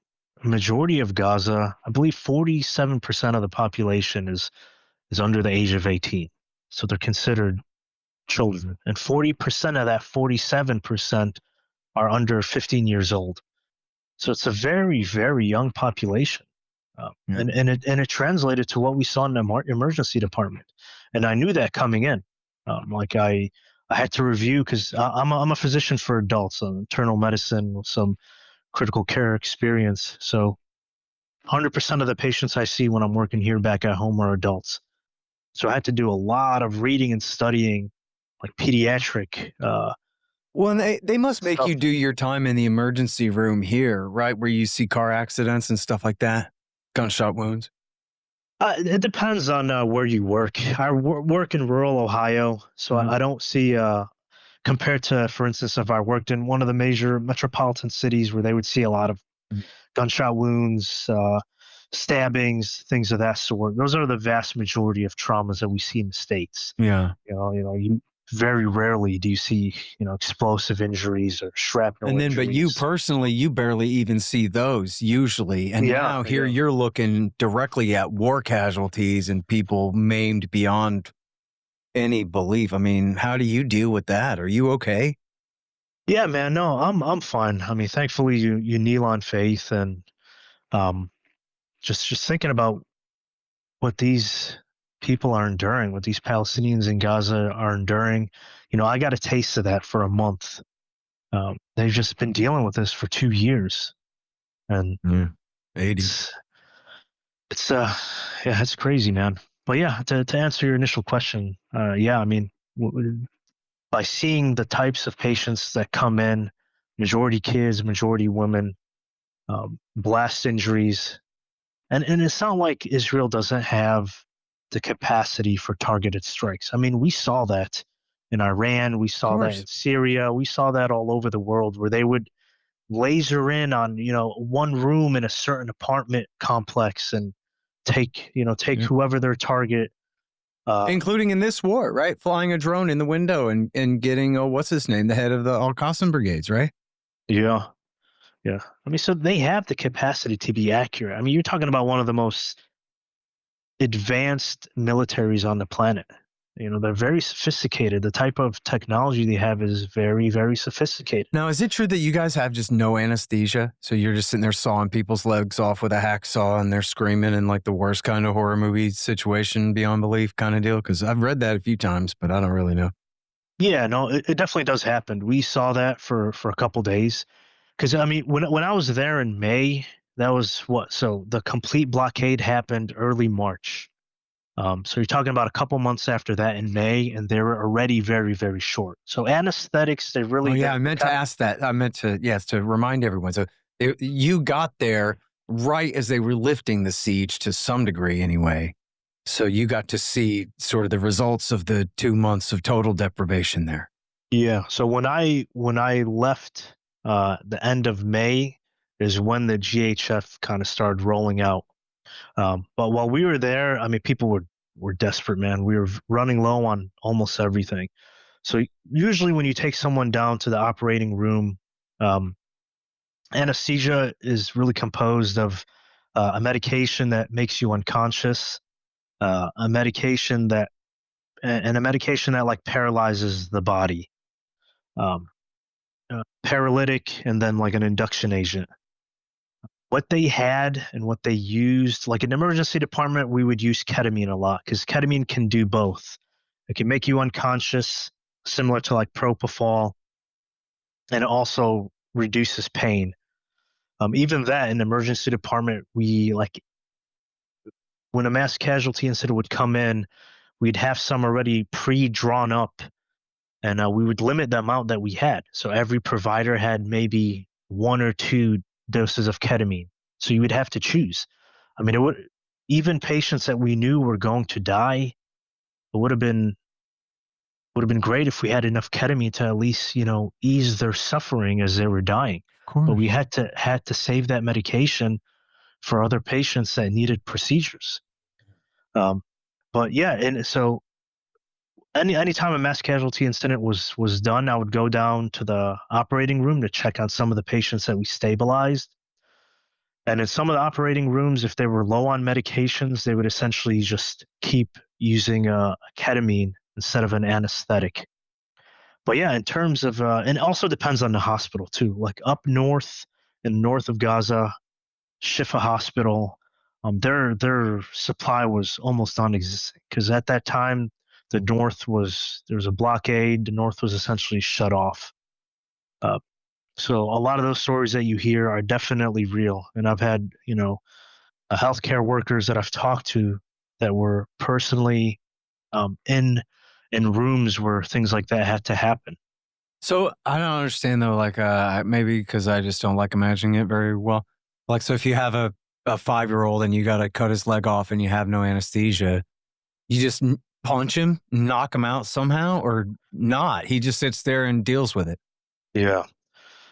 B: a majority of Gaza, I believe 47% of the population is under the age of 18. So they're considered children. And 40% of that 47% are under 15 years old. So it's a very, very young population. And it translated to what we saw in the emergency department. And I knew that coming in. I had to review, because I'm a physician for adults, internal medicine with some critical care experience. So 100% of the patients I see when I'm working here back at home are adults. So I had to do a lot of reading and studying, like pediatric.
C: Well, and they must make you do your time in the emergency room here, right, where you see car accidents and stuff like that, gunshot wounds.
B: It depends on where you work. I work in rural Ohio, so I don't see, compared to, for instance, if I worked in one of the major metropolitan cities where they would see a lot of gunshot wounds, stabbings, things of that sort. Those are the vast majority of traumas that we see in the States.
C: Yeah.
B: You very rarely do you see, explosive injuries or shrapnel
C: And then,
B: injuries.
C: but you personally, you barely even see those usually. And now here you're looking directly at war casualties and people maimed beyond any belief. I mean, how do you deal with that? Are you okay?
B: Yeah, man. No, I'm fine. I mean, thankfully you kneel on faith, and just thinking about what these people are enduring, what these Palestinians in Gaza are enduring. I got a taste of that for a month. They've just been dealing with this for 2 years, and
C: 80.
B: It's crazy, man. But yeah, to answer your initial question, I mean, by seeing the types of patients that come in, majority kids, majority women, blast injuries, and it's not like Israel doesn't have the capacity for targeted strikes. I mean, we saw that in Iran, we saw that in Syria, we saw that all over the world, where they would laser in on one room in a certain apartment complex and take whoever their target.
C: Including in this war, right? Flying a drone in the window and getting, what's his name? The head of the Al-Qassam brigades, right?
B: Yeah. Yeah. I mean, so they have the capacity to be accurate. I mean, you're talking about one of the most advanced militaries on the planet. They're very sophisticated. The type of technology they have is very, very sophisticated.
C: Now, is it true that you guys have just no anesthesia? So you're just sitting there sawing people's legs off with a hacksaw and they're screaming in like the worst kind of horror movie situation beyond belief kind of deal? Because I've read that a few times, but I don't really know.
B: Yeah, no, it definitely does happen. We saw that for a couple days. Because, I mean, when I was there in May, that was so the complete blockade happened early March. So you're talking about a couple months after that in May, and they were already very, very short. So anesthetics, they really...
C: Oh, yeah, I meant to ask that. I meant to, to remind everyone. So you got there right as they were lifting the siege to some degree anyway. So you got to see sort of the results of the 2 months of total deprivation there.
B: Yeah. So when I left the end of May is when the GHF kind of started rolling out. But while we were there, I mean, people were desperate, man. We were running low on almost everything. So usually when you take someone down to the operating room, anesthesia is really composed of a medication that makes you unconscious, a medication that like paralyzes the body, paralytic, and then like an induction agent. What they had and what they used, like in emergency department, we would use ketamine a lot because ketamine can do both. It can make you unconscious, similar to like propofol, and it also reduces pain. Even that in emergency department, we like when a mass casualty incident would come in, we'd have some already pre-drawn up, and we would limit the amount that we had. So every provider had maybe 1 or 2 doses of ketamine. So you would have to choose. I mean, even patients that we knew were going to die, it would have been great if we had enough ketamine to at least, ease their suffering as they were dying.
C: Of course.
B: But we had to save that medication for other patients that needed procedures. But yeah, and so anytime a mass casualty incident was done, I would go down to the operating room to check on some of the patients that we stabilized. And in some of the operating rooms, if they were low on medications, they would essentially just keep using a ketamine instead of an anesthetic. But yeah, in terms of, and it also depends on the hospital too. Like up north, in north of Gaza, Shifa Hospital, their supply was almost non-existent because at that time there was a blockade. The north was essentially shut off. So a lot of those stories that you hear are definitely real, and I've had healthcare workers that I've talked to that were personally in rooms where things like that had to happen.
C: So I don't understand though, like maybe because I just don't like imagining it very well. Like, so if you have a 5-year-old and you got to cut his leg off and you have no anesthesia, you just punch him, knock him out somehow, or not? He just sits there and deals with it.
B: Yeah.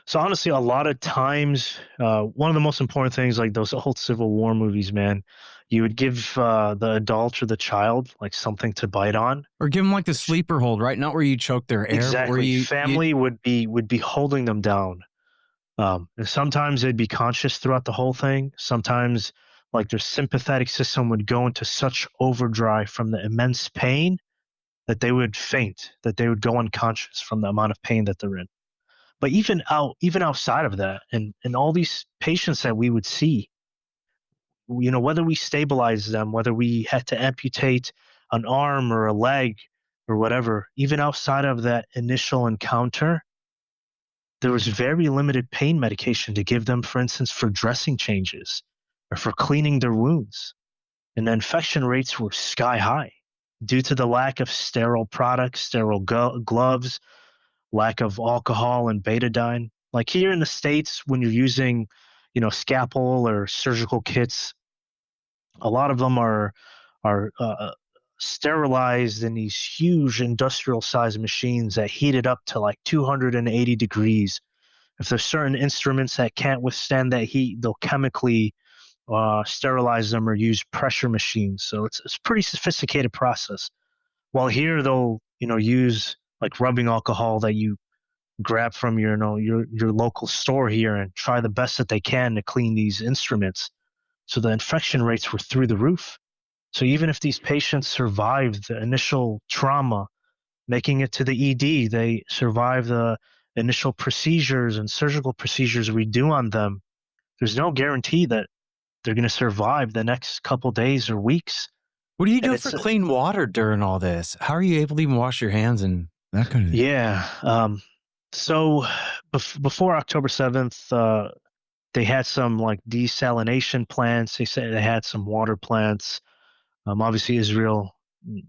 B: So honestly, a lot of times, one of the most important things, like those old Civil War movies, man, you would give the adult or the child like something to bite on,
C: or give them like the sleeper hold, right? Not where you choke their air.
B: Exactly.
C: Where
B: Family would be holding them down. And sometimes they'd be conscious throughout the whole thing. Sometimes, like their sympathetic system would go into such overdrive from the immense pain that they would faint, that they would go unconscious from the amount of pain that they're in. But even outside of that, and all these patients that we would see, whether we stabilized them, whether we had to amputate an arm or a leg or whatever, even outside of that initial encounter, there was very limited pain medication to give them, for instance, for dressing changes or for cleaning their wounds. And the infection rates were sky high due to the lack of sterile products, sterile gloves, lack of alcohol and betadine. Like here in the States, when you're using, scalpel or surgical kits, a lot of them are sterilized in these huge industrial sized machines that heat it up to like 280 degrees. If there's certain instruments that can't withstand that heat, they'll chemically sterilize them or use pressure machines. So it's a pretty sophisticated process. While here they'll use like rubbing alcohol that you grab from your local store here and try the best that they can to clean these instruments. So the infection rates were through the roof. So even if these patients survived the initial trauma, making it to the ED, they survive the initial procedures and surgical procedures we do on them, there's no guarantee that they're going to survive the next couple days or weeks.
C: What do you do for clean water during all this? How are you able to even wash your hands and that kind of thing?
B: Yeah. So before October 7th, they had some like desalination plants. They said they had some water plants. Obviously, Israel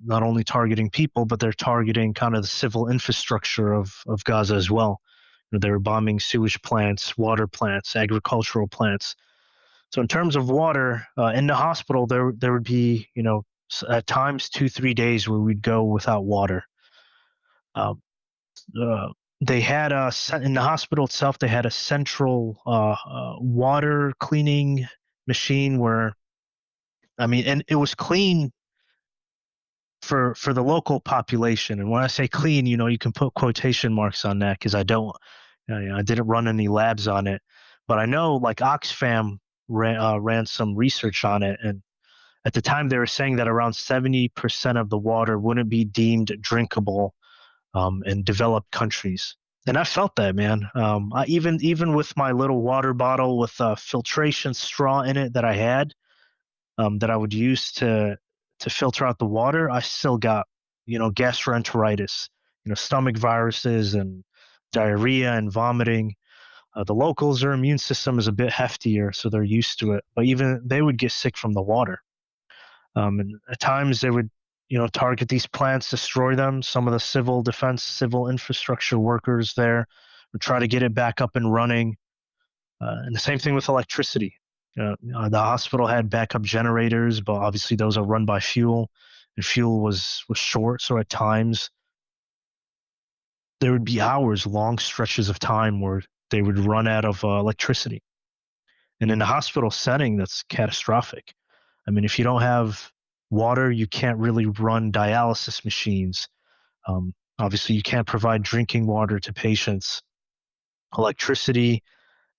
B: not only targeting people, but they're targeting kind of the civil infrastructure of Gaza as well. They were bombing sewage plants, water plants, agricultural plants. So in terms of water, in the hospital, there would be, at times 2-3 days where we'd go without water. They had in the hospital itself, they had a central water cleaning machine where, and it was clean for the local population. And when I say clean, you can put quotation marks on that because I didn't run any labs on it, but I know like Oxfam ran some research on it, and at the time they were saying that around 70% of the water wouldn't be deemed drinkable in developed countries. And I felt that, man. I even with my little water bottle with a filtration straw in it that I had, that I would use to filter out the water, I still got, gastroenteritis, stomach viruses and diarrhea and vomiting. The locals, their immune system is a bit heftier, so they're used to it. But even they would get sick from the water. And at times they would, target these plants, destroy them. Some of the civil defense, civil infrastructure workers there would try to get it back up and running. And the same thing with electricity. The hospital had backup generators, but obviously those are run by fuel, and fuel was short. So at times there would be hours, long stretches of time where they would run out of electricity. And in a hospital setting, that's catastrophic. I mean, if you don't have water, you can't really run dialysis machines. Obviously, you can't provide drinking water to patients. Electricity,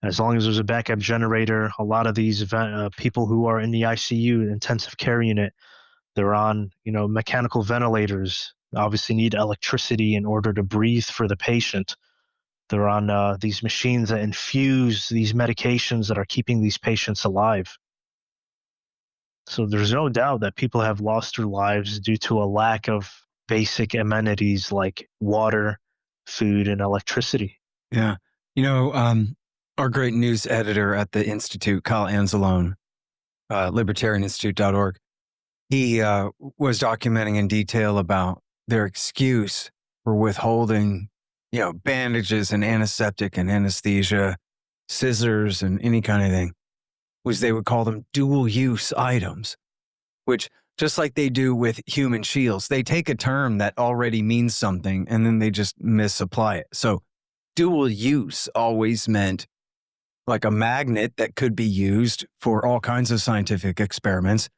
B: as long as there's a backup generator, a lot of these people who are in the ICU, intensive care unit, they're on, mechanical ventilators, obviously need electricity in order to breathe for the patient. They're on these machines that infuse these medications that are keeping these patients alive. So there's no doubt that people have lost their lives due to a lack of basic amenities like water, food, and electricity.
C: Yeah. Our great news editor at the Institute, Kyle Anzalone, libertarianinstitute.org, he was documenting in detail about their excuse for withholding, bandages and antiseptic and anesthesia, scissors and any kind of thing, was they would call them dual use items, which just like they do with human shields, they take a term that already means something and then they just misapply it. So dual use always meant like a magnet that could be used for all kinds of scientific experiments,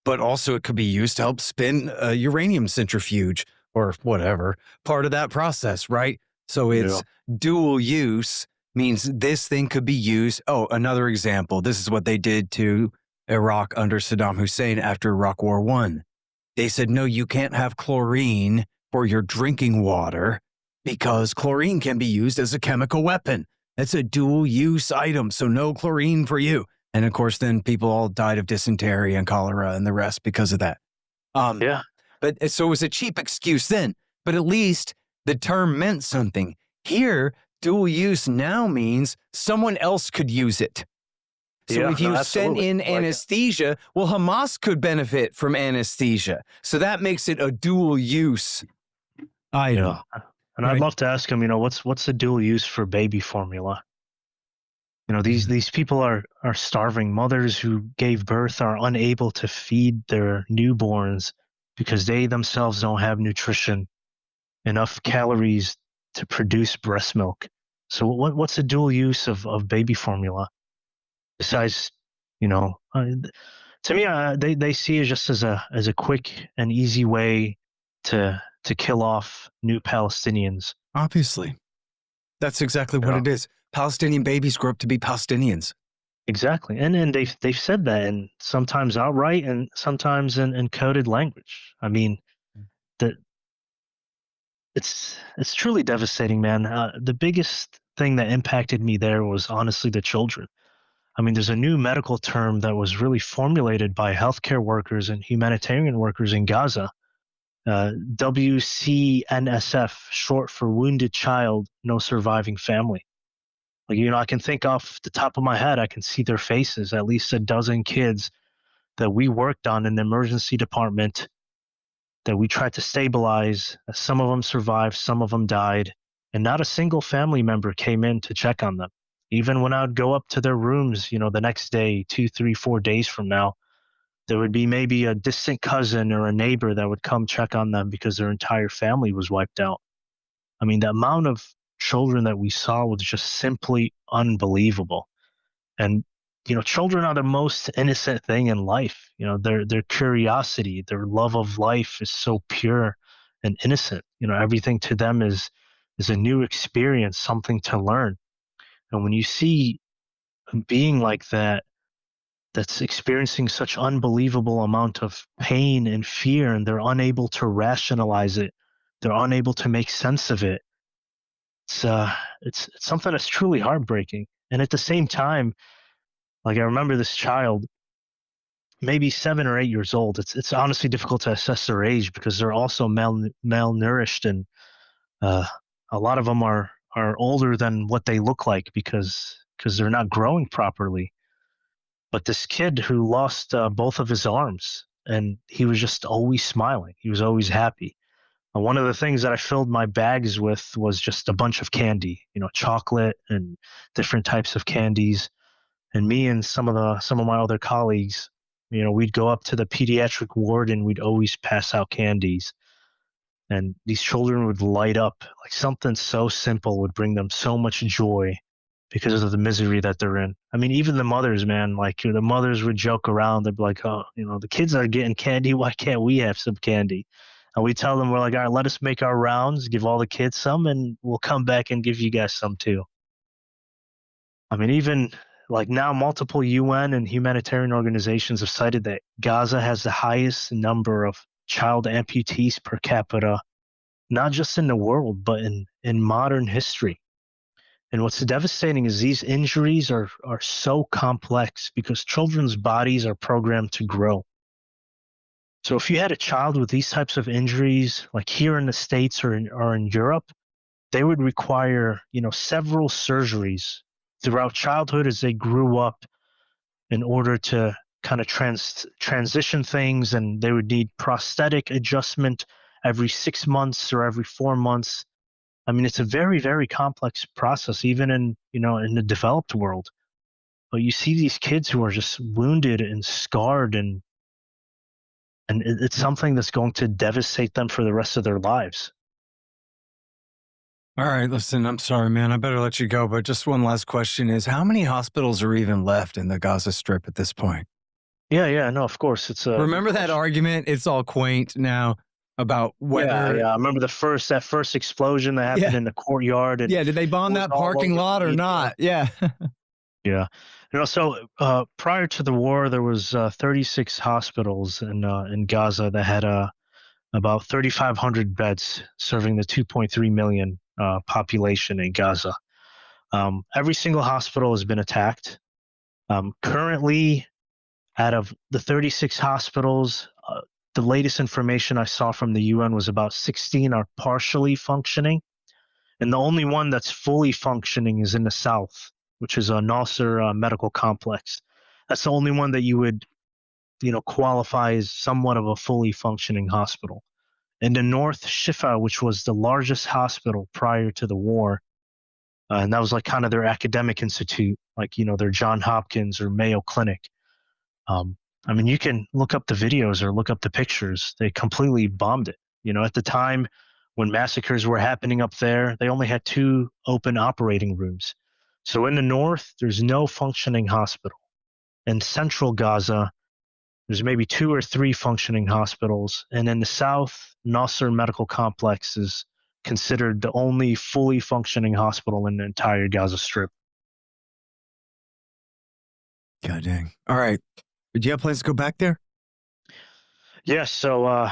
C: but also it could be used to help spin a uranium centrifuge or whatever part of that process, right? So it's dual use means this thing could be used. Oh, another example. This is what they did to Iraq under Saddam Hussein after Iraq War I. They said, no, you can't have chlorine for your drinking water because chlorine can be used as a chemical weapon. It's a dual use item, so no chlorine for you. And of course, then people all died of dysentery and cholera and the rest because of that. But so it was a cheap excuse then, but at least the term meant something. Here, dual use now means someone else could use it. So if you send in anesthesia, well, Hamas could benefit from anesthesia. So that makes it a dual use item.
B: Yeah. And I'd love to ask him, what's the dual use for baby formula? These people are starving. Mothers who gave birth are unable to feed their newborns because they themselves don't have nutrition, enough calories to produce breast milk. So what's the dual use of baby formula? Besides, to me, they see it just as a quick and easy way to kill off new Palestinians.
C: Obviously. That's exactly what it is. Palestinian babies grow up to be Palestinians.
B: Exactly. And they've said that, and sometimes outright and sometimes in coded language. I mean, it's truly devastating, man. The biggest thing that impacted me there was honestly the children. I mean, there's a new medical term that was really formulated by healthcare workers and humanitarian workers in Gaza. WCNSF, short for Wounded Child, No Surviving Family. I can think off the top of my head, I can see their faces, at least a dozen kids that we worked on in the emergency department that we tried to stabilize. Some of them survived, some of them died, and not a single family member came in to check on them. Even when I would go up to their rooms, the next day, 2, 3, 4 days from now, there would be maybe a distant cousin or a neighbor that would come check on them because their entire family was wiped out. I mean, the amount of children that we saw was just simply unbelievable. And, children are the most innocent thing in life. Their curiosity, their love of life is so pure and innocent. Everything to them is a new experience, something to learn. And when you see a being like that, that's experiencing such unbelievable amount of pain and fear, and they're unable to rationalize it, they're unable to make sense of it. It's something that's truly heartbreaking. And at the same time, I remember this child, maybe 7 or 8 years old. It's honestly difficult to assess their age because they're also malnourished, and a lot of them are older than what they look like because they're not growing properly. But this kid who lost both of his arms, and he was just always smiling. He was always happy. One of the things that I filled my bags with was just a bunch of candy, chocolate and different types of candies. And me and some of my other colleagues, we'd go up to the pediatric ward and we'd always pass out candies. And these children would light up. Like something so simple would bring them so much joy because of the misery that they're in. I mean, even the mothers, man, like the mothers would joke around. They'd be like, oh, the kids are getting candy. Why can't we have some candy? And we tell them, we're like, all right, let us make our rounds, give all the kids some, and we'll come back and give you guys some too. I mean, even like now, multiple UN and humanitarian organizations have cited that Gaza has the highest number of child amputees per capita, not just in the world, but in modern history. And what's devastating is these injuries are so complex because children's bodies are programmed to grow. So if you had a child with these types of injuries, like here in the States or in Europe, they would require, several surgeries throughout childhood as they grew up in order to kind of transition things, and they would need prosthetic adjustment every 6 months or every 4 months. I mean, it's a very, very complex process, even in the developed world. But you see these kids who are just wounded and scarred, and it's something that's going to devastate them for the rest of their lives.
C: All right, listen, I'm sorry, man. I better let you go. But just one last question is, how many hospitals are even left in the Gaza Strip at this point?
B: Yeah, no, of course.
C: Remember that argument? It's all quaint now about whether...
B: Yeah. I remember that first explosion that happened in the courtyard. And
C: did they bomb that parking lot or not? Yeah.
B: Yeah. So prior to the war, there was 36 hospitals in Gaza that had about 3,500 beds serving the 2.3 million population in Gaza. Every single hospital has been attacked. Currently, out of the 36 hospitals, the latest information I saw from the UN was about 16 are partially functioning. And the only one that's fully functioning is in the south, which is a Nasser medical complex. That's the only one that you would, qualify as somewhat of a fully functioning hospital. In the north, Shifa, which was the largest hospital prior to the war, and that was like kind of their academic institute, like, their John Hopkins or Mayo Clinic. I mean, you can look up the videos or look up the pictures. They completely bombed it. At the time when massacres were happening up there, they only had 2 open operating rooms. So in the north, there's no functioning hospital. In central Gaza, there's maybe 2 or 3 functioning hospitals. And in the south, Nasser Medical Complex is considered the only fully functioning hospital in the entire Gaza Strip.
C: God dang. All right. Do you have plans to go back there?
B: Yes. So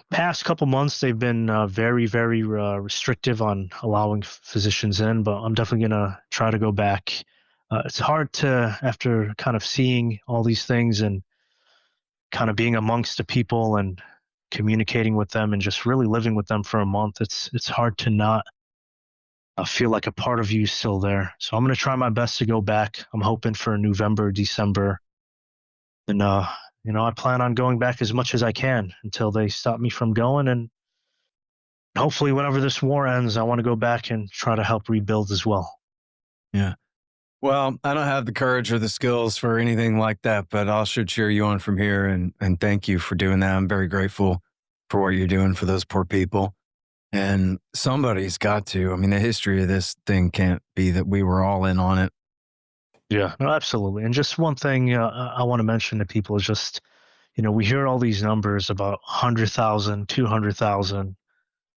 B: past couple months, they've been very, very restrictive on allowing physicians in, but I'm definitely going to try to go back. It's hard to, after kind of seeing all these things and kind of being amongst the people and communicating with them and just really living with them for a month, it's hard to not feel like a part of you is still there. So I'm going to try my best to go back. I'm hoping for November, December. And, I plan on going back as much as I can until they stop me from going. And hopefully whenever this war ends, I want to go back and try to help rebuild as well.
C: Yeah. Well, I don't have the courage or the skills for anything like that, but I'll sure cheer you on from here. And thank you for doing that. I'm very grateful for what you're doing for those poor people. And somebody's got to. I mean, the history of this thing can't be that we were all in on it.
B: Yeah, no, absolutely. And just one thing I want to mention to people is just, we hear all these numbers about 100,000, 200,000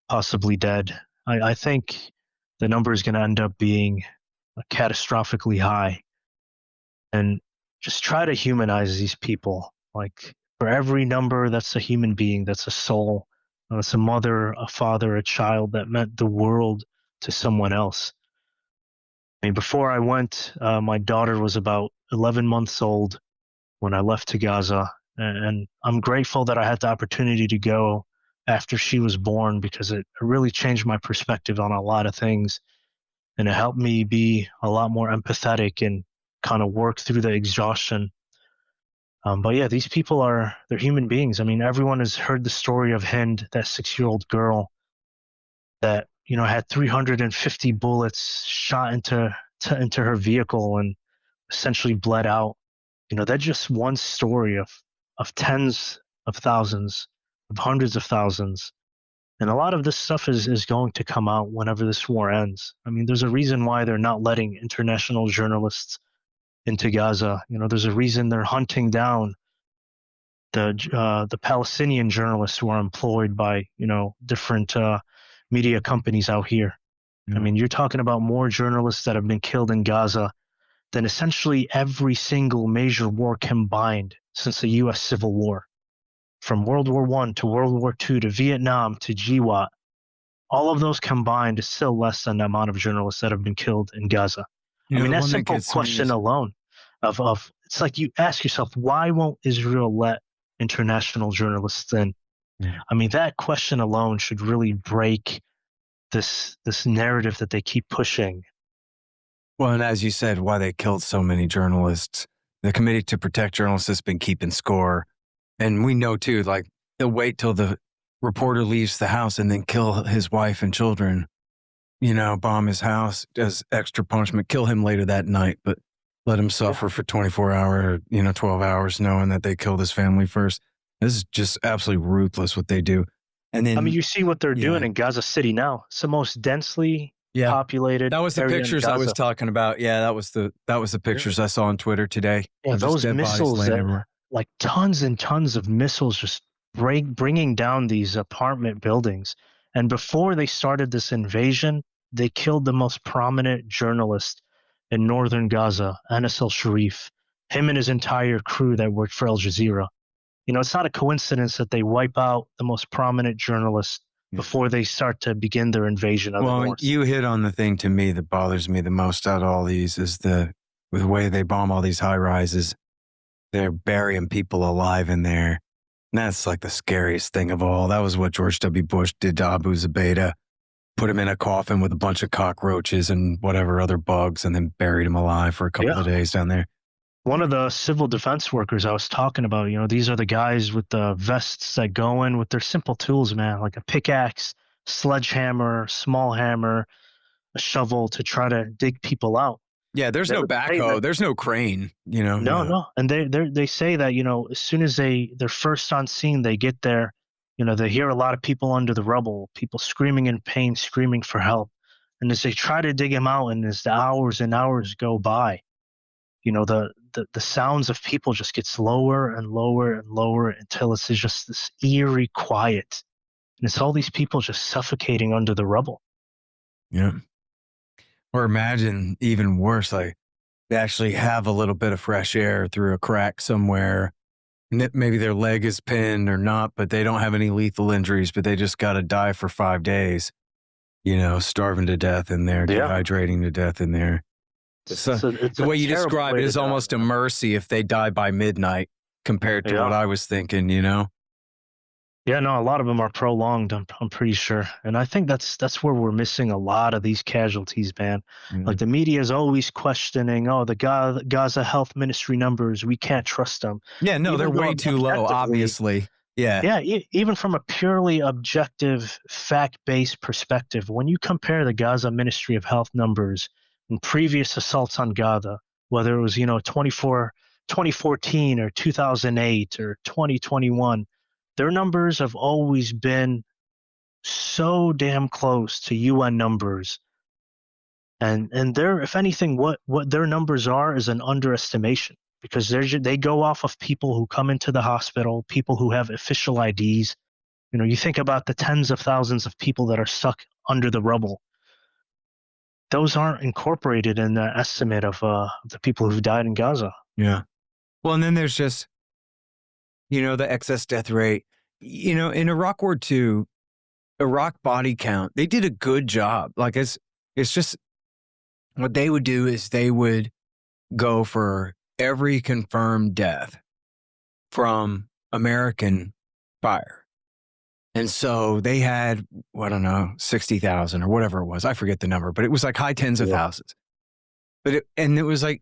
B: possibly dead. I think the number is going to end up being catastrophically high. And just try to humanize these people. Like for every number, that's a human being, that's a soul, that's a mother, a father, a child that meant the world to someone else. I mean, before I went, my daughter was about 11 months old when I left to Gaza. And I'm grateful that I had the opportunity to go after she was born because it really changed my perspective on a lot of things. And it helped me be a lot more empathetic and kind of work through the exhaustion. But yeah, these people they're human beings. I mean, everyone has heard the story of Hind, that 6-year-old girl that, had 350 bullets shot into her vehicle and essentially bled out. That's just one story of tens of thousands, of hundreds of thousands. And a lot of this stuff is going to come out whenever this war ends. I mean, there's a reason why they're not letting international journalists into Gaza. There's a reason they're hunting down the Palestinian journalists who are employed by, different media companies out here.
C: Yeah.
B: I mean, you're talking about more journalists that have been killed in Gaza than essentially every single major war combined since the U.S. Civil War. From World War I to World War II to Vietnam to GWAT, all of those combined is still less than the amount of journalists that have been killed in Gaza. I mean, that simple question alone of it's like you ask yourself, why won't Israel let international journalists in?
C: Yeah.
B: I mean, that question alone should really break this narrative that they keep pushing.
C: Well, and as you said, why they killed so many journalists. The Committee to Protect Journalists has been keeping score. And we know, too, like, they'll wait till the reporter leaves the house and then kill his wife and children, bomb his house as extra punishment, kill him later that night, but let him suffer for 24 hours, 12 hours, knowing that they killed his family first. This is just absolutely ruthless what they do. And then,
B: I mean, you see what they're doing in Gaza City now. It's the most densely populated.
C: That was the pictures I was talking about. Yeah, that was the pictures I saw on Twitter today.
B: Yeah, those missiles, like tons and tons of missiles, just bringing down these apartment buildings. And before they started this invasion, they killed the most prominent journalist in northern Gaza, Anas al-Sharif, him and his entire crew that worked for Al Jazeera. It's not a coincidence that they wipe out the most prominent journalists before they start to begin their invasion of the North.
C: You hit on the thing to me that bothers me the most out of all these is the way they bomb all these high rises. They're burying people alive in there. And that's like the scariest thing of all. That was what George W. Bush did to Abu Zubaydah. Put him in a coffin with a bunch of cockroaches and whatever other bugs and then buried him alive for a couple of days down there.
B: One of the civil defense workers I was talking about, these are the guys with the vests that go in with their simple tools, man, like a pickaxe, sledgehammer, small hammer, a shovel to try to dig people out.
C: Yeah, there's no backhoe, there's no crane,
B: No. And they say that, as soon as they're first on scene, they get there, they hear a lot of people under the rubble, people screaming in pain, screaming for help. And as they try to dig them out and as the hours and hours go by, the sounds of people just gets lower and lower and lower until it's just this eerie quiet. And it's all these people just suffocating under the rubble.
C: Yeah. Or imagine even worse, like they actually have a little bit of fresh air through a crack somewhere. Maybe their leg is pinned or not, but they don't have any lethal injuries, but they just got to die for 5 days, starving to death in there, dehydrating to death in there. The way you describe it is almost a mercy if they die by midnight compared to what I was thinking,
B: Yeah, no, a lot of them are prolonged, I'm pretty sure. And I think that's where we're missing a lot of these casualties, man. Mm-hmm. Like the media is always questioning, the Gaza Health Ministry numbers, we can't trust them.
C: Yeah, no, they're way too low, obviously. Yeah.
B: Yeah, even from a purely objective, fact-based perspective, when you compare the Gaza Ministry of Health numbers and previous assaults on Gaza, whether it was, 2014 or 2008 or 2021, their numbers have always been so damn close to UN numbers. And they're, if anything, what their numbers are is an underestimation because they go off of people who come into the hospital, people who have official IDs. You think about the tens of thousands of people that are stuck under the rubble. Those aren't incorporated in the estimate of the people who've died in Gaza.
C: Yeah. Well, and then there's just, the excess death rate. In Iraq War II, Iraq body count, they did a good job. Like it's just what they would do is they would go for every confirmed death from American fire. And so they had, 60,000 or whatever it was. I forget the number, but it was like high tens of thousands. But it was like,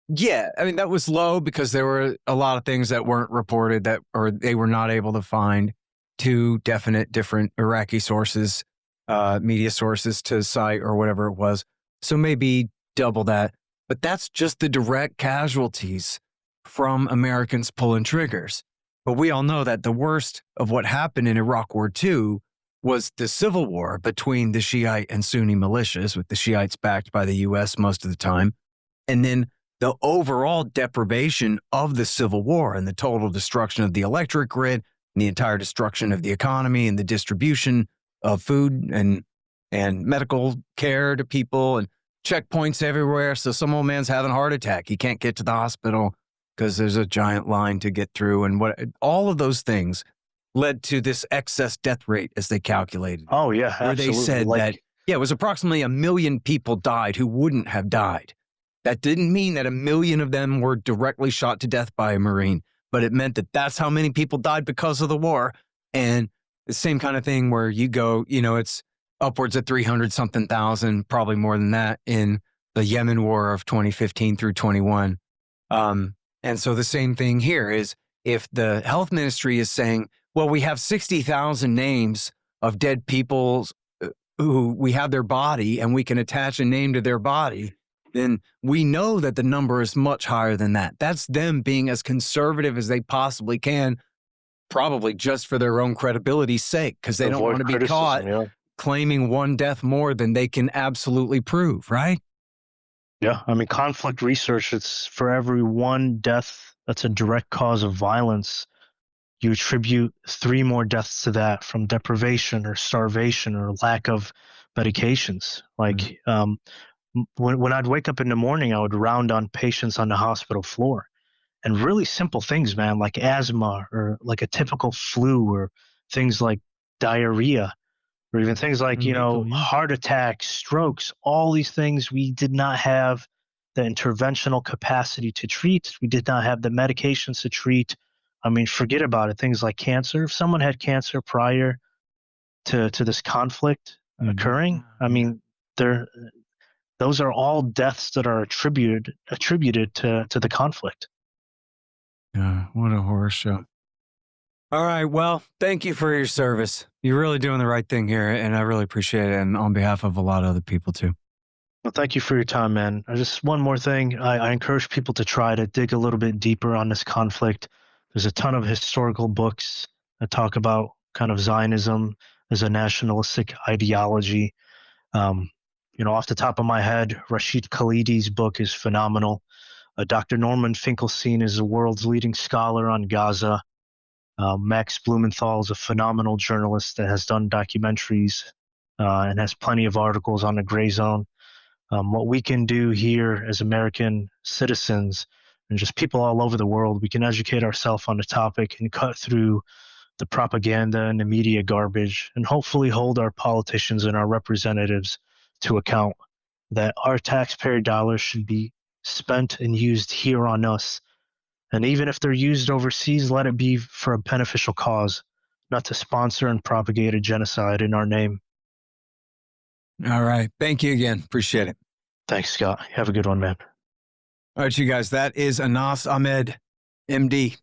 C: that was low because there were a lot of things that weren't reported or they were not able to find 2 definite different Iraqi sources media sources to cite or whatever it was. So maybe double that. But that's just the direct casualties from Americans pulling triggers. But we all know that the worst of what happened in Iraq War II was the civil war between the Shiite and Sunni militias, with the Shiites backed by the U.S. most of the time. And then the overall deprivation of the civil war and the total destruction of the electric grid, and the entire destruction of the economy and the distribution of food and medical care to people and checkpoints everywhere. So some old man's having a heart attack. He can't get to the hospital because there's a giant line to get through. And all of those things led to this excess death rate as they calculated.
B: Oh, yeah,
C: where
B: absolutely.
C: they said that, it was approximately 1 million people died who wouldn't have died. That didn't mean that 1 million of them were directly shot to death by a Marine, but it meant that that's how many people died because of the war. And the same kind of thing where you go, it's upwards of 300-something thousand, probably more than that, in the Yemen war of 2015 through 21. And so the same thing here is, if the health ministry is saying, well, we have 60,000 names of dead people who we have their body and we can attach a name to their body, then we know that the number is much higher than that. That's them being as conservative as they possibly can, probably just for their own credibility's sake, because they don't want to be caught claiming one death more than they can absolutely prove, right?
B: Yeah, I mean, conflict research, it's for every one death that's a direct cause of violence, you attribute 3 more deaths to that from deprivation or starvation or lack of medications. Like when I'd wake up in the morning, I would round on patients on the hospital floor, and really simple things, man, like asthma or like a typical flu, or things like diarrhea, or even things like, heart attacks, strokes, all these things we did not have the interventional capacity to treat. We did not have the medications to treat. I mean, forget about it. Things like cancer. If someone had cancer prior to this conflict occurring, I mean, those are all deaths that are attributed to the conflict.
C: Yeah, what a horror show. All right, well, thank you for your service. You're really doing the right thing here, and I really appreciate it, and on behalf of a lot of other people, too.
B: Well, thank you for your time, man. Just one more thing. I encourage people to try to dig a little bit deeper on this conflict. There's a ton of historical books that talk about kind of Zionism as a nationalistic ideology. Off the top of my head, Rashid Khalidi's book is phenomenal. Dr. Norman Finkelstein is the world's leading scholar on Gaza. Max Blumenthal is a phenomenal journalist that has done documentaries and has plenty of articles on the gray zone. What we can do here as American citizens and just people all over the world, we can educate ourselves on the topic and cut through the propaganda and the media garbage, and hopefully hold our politicians and our representatives to account that our taxpayer dollars should be spent and used here on us. And even if they're used overseas, let it be for a beneficial cause, not to sponsor and propagate a genocide in our name.
C: All right. Thank you again. Appreciate it.
B: Thanks, Scott. Have a good one, man.
C: All right, you guys. That is Anas Ahmed, MD.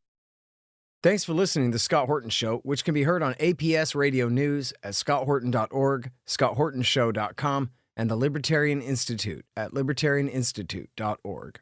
D: Thanks for listening to The Scott Horton Show, which can be heard on APS Radio News at scotthorton.org, scotthortonshow.com, and the Libertarian Institute at libertarianinstitute.org.